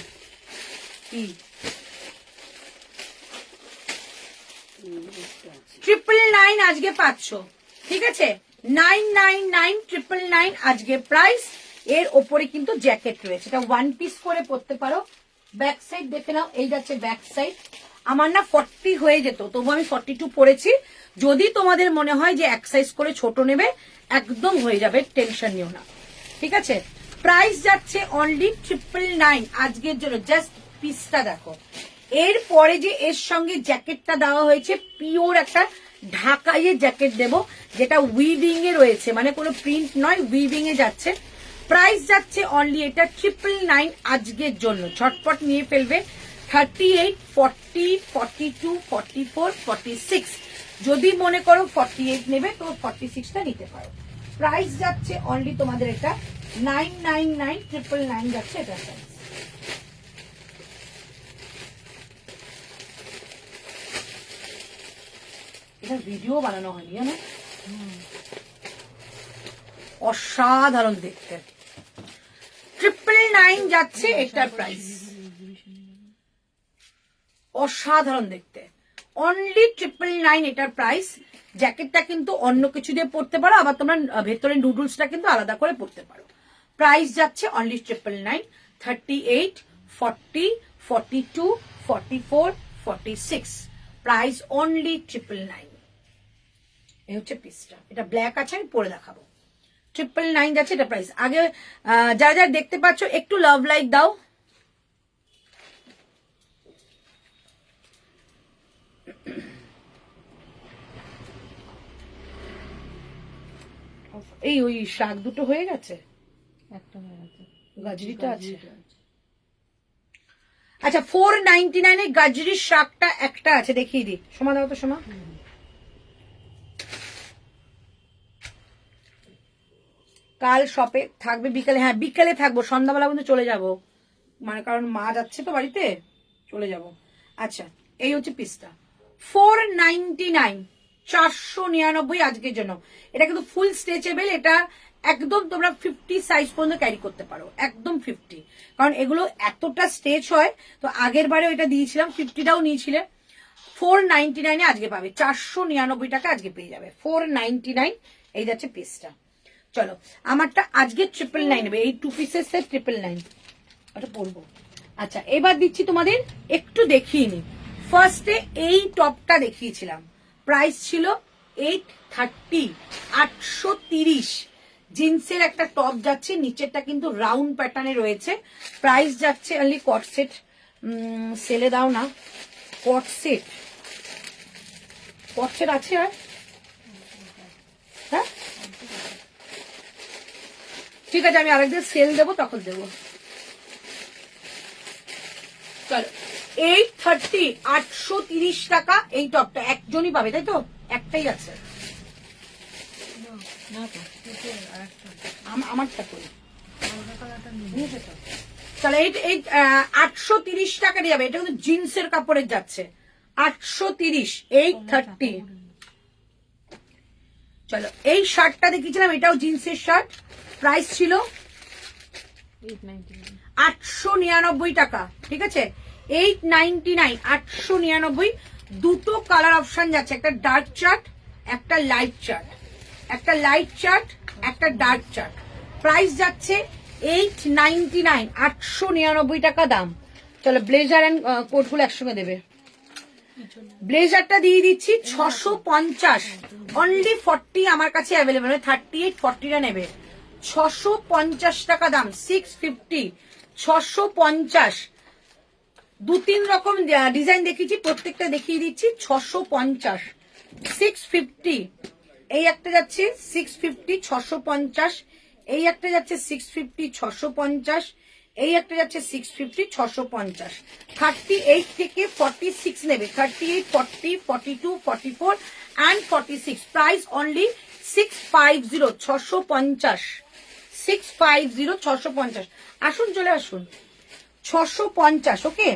999 আজকে পাচ্ছ, ঠিক আছে? 999 999 আজকে প্রাইস। এর ওপরে কিন্তু জ্যাকেট রয়েছে, এটা ওয়ান পিস করে পরতে পারো। ব্যাক সাইড দেখে নাও, এই যাচ্ছে ব্যাক সাইড। আমার না 40 হয়ে যেত, তবু আমি 42 পরেছি। যদি তোমাদের মনে হয় যে এক সাইজ করে ছোট নেবে, একদম হয়ে যাবে, টেনশন নিও না, ঠিক আছে? প্রাইস যাচ্ছে অনলি 999 আজকের জন্য। জাস্ট পিসটা দেখো। এরপরে যে এর সঙ্গে জ্যাকেটটা দেওয়া হয়েছে, পিওর একটা ঢাকাইয়ের জ্যাকেট দেব, যেটা উইভিং এ রয়েছে, মানে কোনো প্রিন্ট নয়, উইভিং এ যাচ্ছে। প্রাইস যাচ্ছে অনলি এটা 999 আজকের জন্য। ঝটপট নিয়ে ফেলবে। 38 40 42 44 46। যদি মনে করো 48 নেবে তো 46টা নিতে পারো। প্রাইস যাচ্ছে অনলি তোমাদের এটা 999 999 যাচ্ছে এটা প্রাইস। এটা ভিডিও বানানো হয়নি জানো, অসাধারণ দেখতে। 999 যাচ্ছে এটার প্রাইস, অসাধারণ দেখতে। অনলি 999 এটার প্রাইস। জ্যাকেটটা কিন্তু অন্য কিছু দিয়ে পরতে পারো, আবার তোমরা ভেতরে নুডলসটা কিন্তু আলাদা করে পরতে পারো। প্রাইস যাচ্ছে অনলি 999। 38 40 42 44 46 price only 999। এই হচ্ছে পিসটা, এটা ব্ল্যাক আছে, আমি পরে দেখাবো। 999 যাচ্ছে এটা প্রাইস। আগে যারা যারা দেখতে পাচ্ছ একটু লাভ লাইক দাও। এই ওই শাক দুটো হয়ে গেছে, একটা হয়ে গেছে, গাজরিটা আছে। আচ্ছা 499 এ গাজরির শাকটা একটা আছে, দেখিয়ে দিই। সোমা দাও তো সোমা। কাল শপে থাকবে বিকালে? হ্যাঁ বিকালে থাকবো, সন্ধ্যাবেলা পর্যন্ত চলে যাব, মানে কারণ মা যাচ্ছে তো বাড়িতে, চলে যাব। আচ্ছা এই হচ্ছে পিসটা 499 499 আজকের জন্য। এটা কিন্তু ফুল স্ট্রেচেবল, এটা একদম তোমরা 50 সাইজ পর্যন্ত ক্যারি করতে পারো, একদম 50, কারণ এগুলো এতটা স্ট্রেচ হয়। তো আগের বারেও এটা দিয়েছিলাম, 50টাও নিয়েছিলে। 499 আজকে পাবে, 499 টাকা আজকে পেয়ে যাবে। 499 এই যাচ্ছে পিসটা। চলো আমারটা আজকে 999 নেবে, এই 2 পিসের সেট 999, ওটা পরবো। আচ্ছা এবার দিচ্ছি তোমাদের, একটু দেখিয়ে নি। ফার্স্টে এই টপটা দেখিয়েছিলাম, প্রাইস ছিল 830 830। জিন্সের একটা টপ যাচ্ছে, নিচেরটা কিন্তু রাউন্ড প্যাটার্নে রয়েছে। প্রাইস যাচ্ছে অনলি কট সেট, সেলে দাও না, কট সেট আছে আর হ্যাঁ ঠিক আছে, আমি আরেকদিন সেল দেবো তখন দেবো। চলো 830 830 টাকা এই টপটা একজনই পাবে, তাই তো? একটাই আছে, আমারটা করি। চলো এই 830 টাকা দিয়ে যাবে। এটা কিন্তু জিন্সের কাপড়ের যাচ্ছে 830 830। চলো এই শার্টটা দেখিয়েছিলাম, এটাও জিন্সের শার্ট, প্রাইস ছিল 899 টাকা, ঠিক আছে, 899, 899। দুটো কালার অপশন যাচ্ছে, একটা ডার্ক চার্ট, একটা লাইট চার্ট, একটা লাইট চার্ট, একটা ডার্ক চার্ট। প্রাইস যাচ্ছে 899, 899 টাকা দাম। চলো ব্লেজার এন্ড কোটগুলো একসঙ্গে দেবে। ব্লেজারটা দিয়ে দিচ্ছি 650, অনলি 40 আমার কাছে অ্যাভেলেবেল, 38 40টা নেবে, 650 টাকা দাম, 650, 650। 2-3 রকম ডিজাইন দেখিয়েছি, প্রত্যেকটা দেখিয়ে দিচ্ছি। 650, 650। এই একটা যাচ্ছে 650, 650। এই একটা যাচ্ছে 650, 650। এই একটা যাচ্ছে 650, 650। 38 থেকে 46 নেবে, 38, 40, 42, 44 and 46। Price only 650, 650, 650, 650। আসুন, চলে আসুন, 650। ওকে,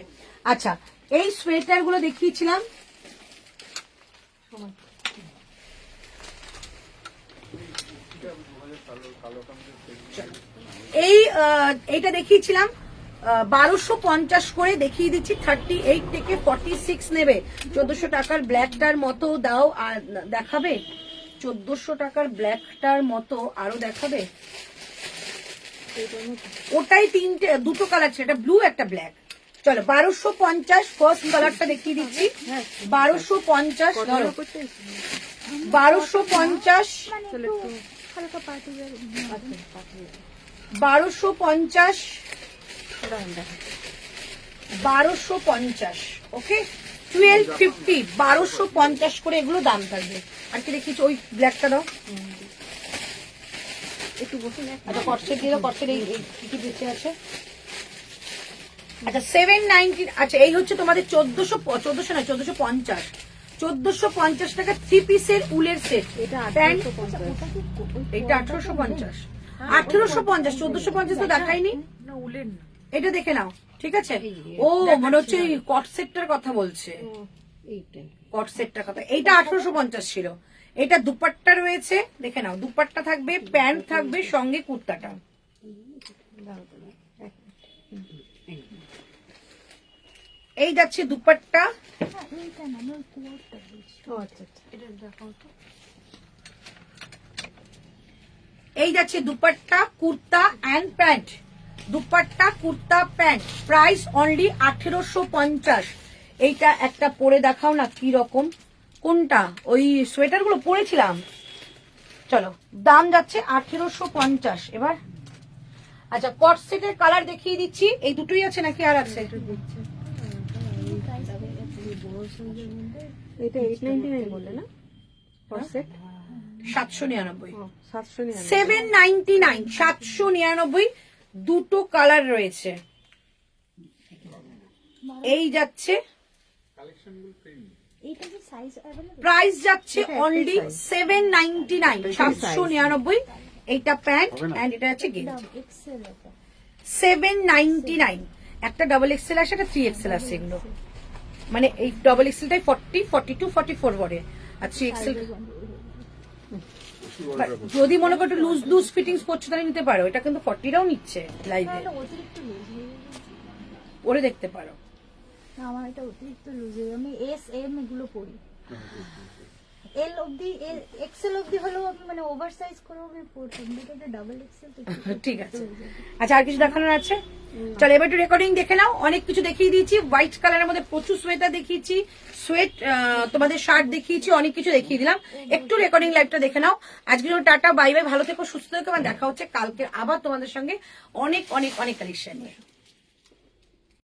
আচ্ছা, এই সোয়েটার গুলো দেখিয়েছিলাম, এইটা দেখিয়েছিলাম 1250 করে, দেখিয়ে দিচ্ছি 38 থেকে 46 নেবে। 1400 টাকার ব্ল্যাকটার মতো দাও, আর দেখাবে 1400 টাকার ব্ল্যাকটার মতো আরো দেখাবে। ওটাই দুটো কালার ছিল, একটা ব্লু একটা ব্ল্যাক। চলো 1250, ফার্স্ট কালারটা দেখিয়ে দিচ্ছি। 1250, 1250, 1250, 1250। ওকে, 1250, 1250 করে এগুলো দাম থাকবে। আর কি দেখিয়েছি, ওই ব্ল্যাকটা দাও একটু বসুন। আচ্ছা, কটসেট দিয়ে দাও, কটসেট এই কি বেঁচে আছে। আচ্ছা 790। আচ্ছা, এই হচ্ছে তোমাদের 1450 টাকা 3 পিসের উলের সেট। এটা 1850, 1850, 1450 তো দেখাইনি, এটা দেখে নাও, ঠিক আছে। ও মনে হচ্ছে ওই কট সেটটার কথা বলছে, কট সেটটার কথা। এইটা 1850 ছিল। এটা দুপাট্টা রয়েছে, দেখে নাও, দুপাট্টা থাকবে, প্যান্ট থাকবে, সঙ্গে কুর্তাটা। এই যাচ্ছে দুপাট্টা, এই যাচ্ছে dupatta, kurta and pant, dupatta, kurta, pant. Price only 1850। এইটা একটা পরে দেখাও না কি রকম, কোনটা, ওই সোয়েটার গুলো পরেছিলাম। চলো, দাম যাচ্ছে 1850 এবার। আচ্ছা, কট সেটের কালার দেখিয়ে দিচ্ছি। এই দুটোই আছে নাকি আর আছে? এটা 899 বললে না, কট সেট 799, 799, 799, 799। দুটো কালার রয়েছে। এই যাচ্ছে, প্রাইস যাচ্ছে অনলি 799, 799। এইটা প্যান্ট এন্ড এটা হচ্ছে গেঞ্জি, 799। একটা ডাবল এক্সেল আসে, একটা 3XL আছে। এগুলো মানে এই ডাবল এক্সেলটাই 40, 42, 44 পরে, আর 3XL যদি মনে করো লুজ লুজ ফিটিংস করছো তাহলে নিতে পারো। এটা কিন্তু 40টাও নিচ্ছে লাইভে, ওরে দেখতে পারো। আমার এটা অতিরিক্ত লুজ, আমি এস এম এগুলো পরি, এল অবধি, এক্সেল অবধি হলেও আমি মানে ওভার সাইজ করেও আমি পরতাম, বাট এটা ডাবল এক্সেল। ঠিক আছে, আচ্ছা, আর কিছু দেখানোর আছে? চলো এবার একটু রেকর্ডিং দেখে নাও। অনেক কিছু দেখিয়ে দিয়েছি, হোয়াইট কালারের মধ্যে প্রচুর সোয়েটার দেখিয়েছি, তোমাদের শার্ট দেখিয়েছি, অনেক কিছু দেখিয়ে দিলাম। একটু রেকর্ডিং লাইভটা দেখে নাও। আজকে টাটা, বাই বাই, ভালো থেকো, সুস্থ থেকো, দেখা হচ্ছে কালকে আবার তোমাদের সঙ্গে অনেক অনেক অনেক কালেকশন নিয়ে।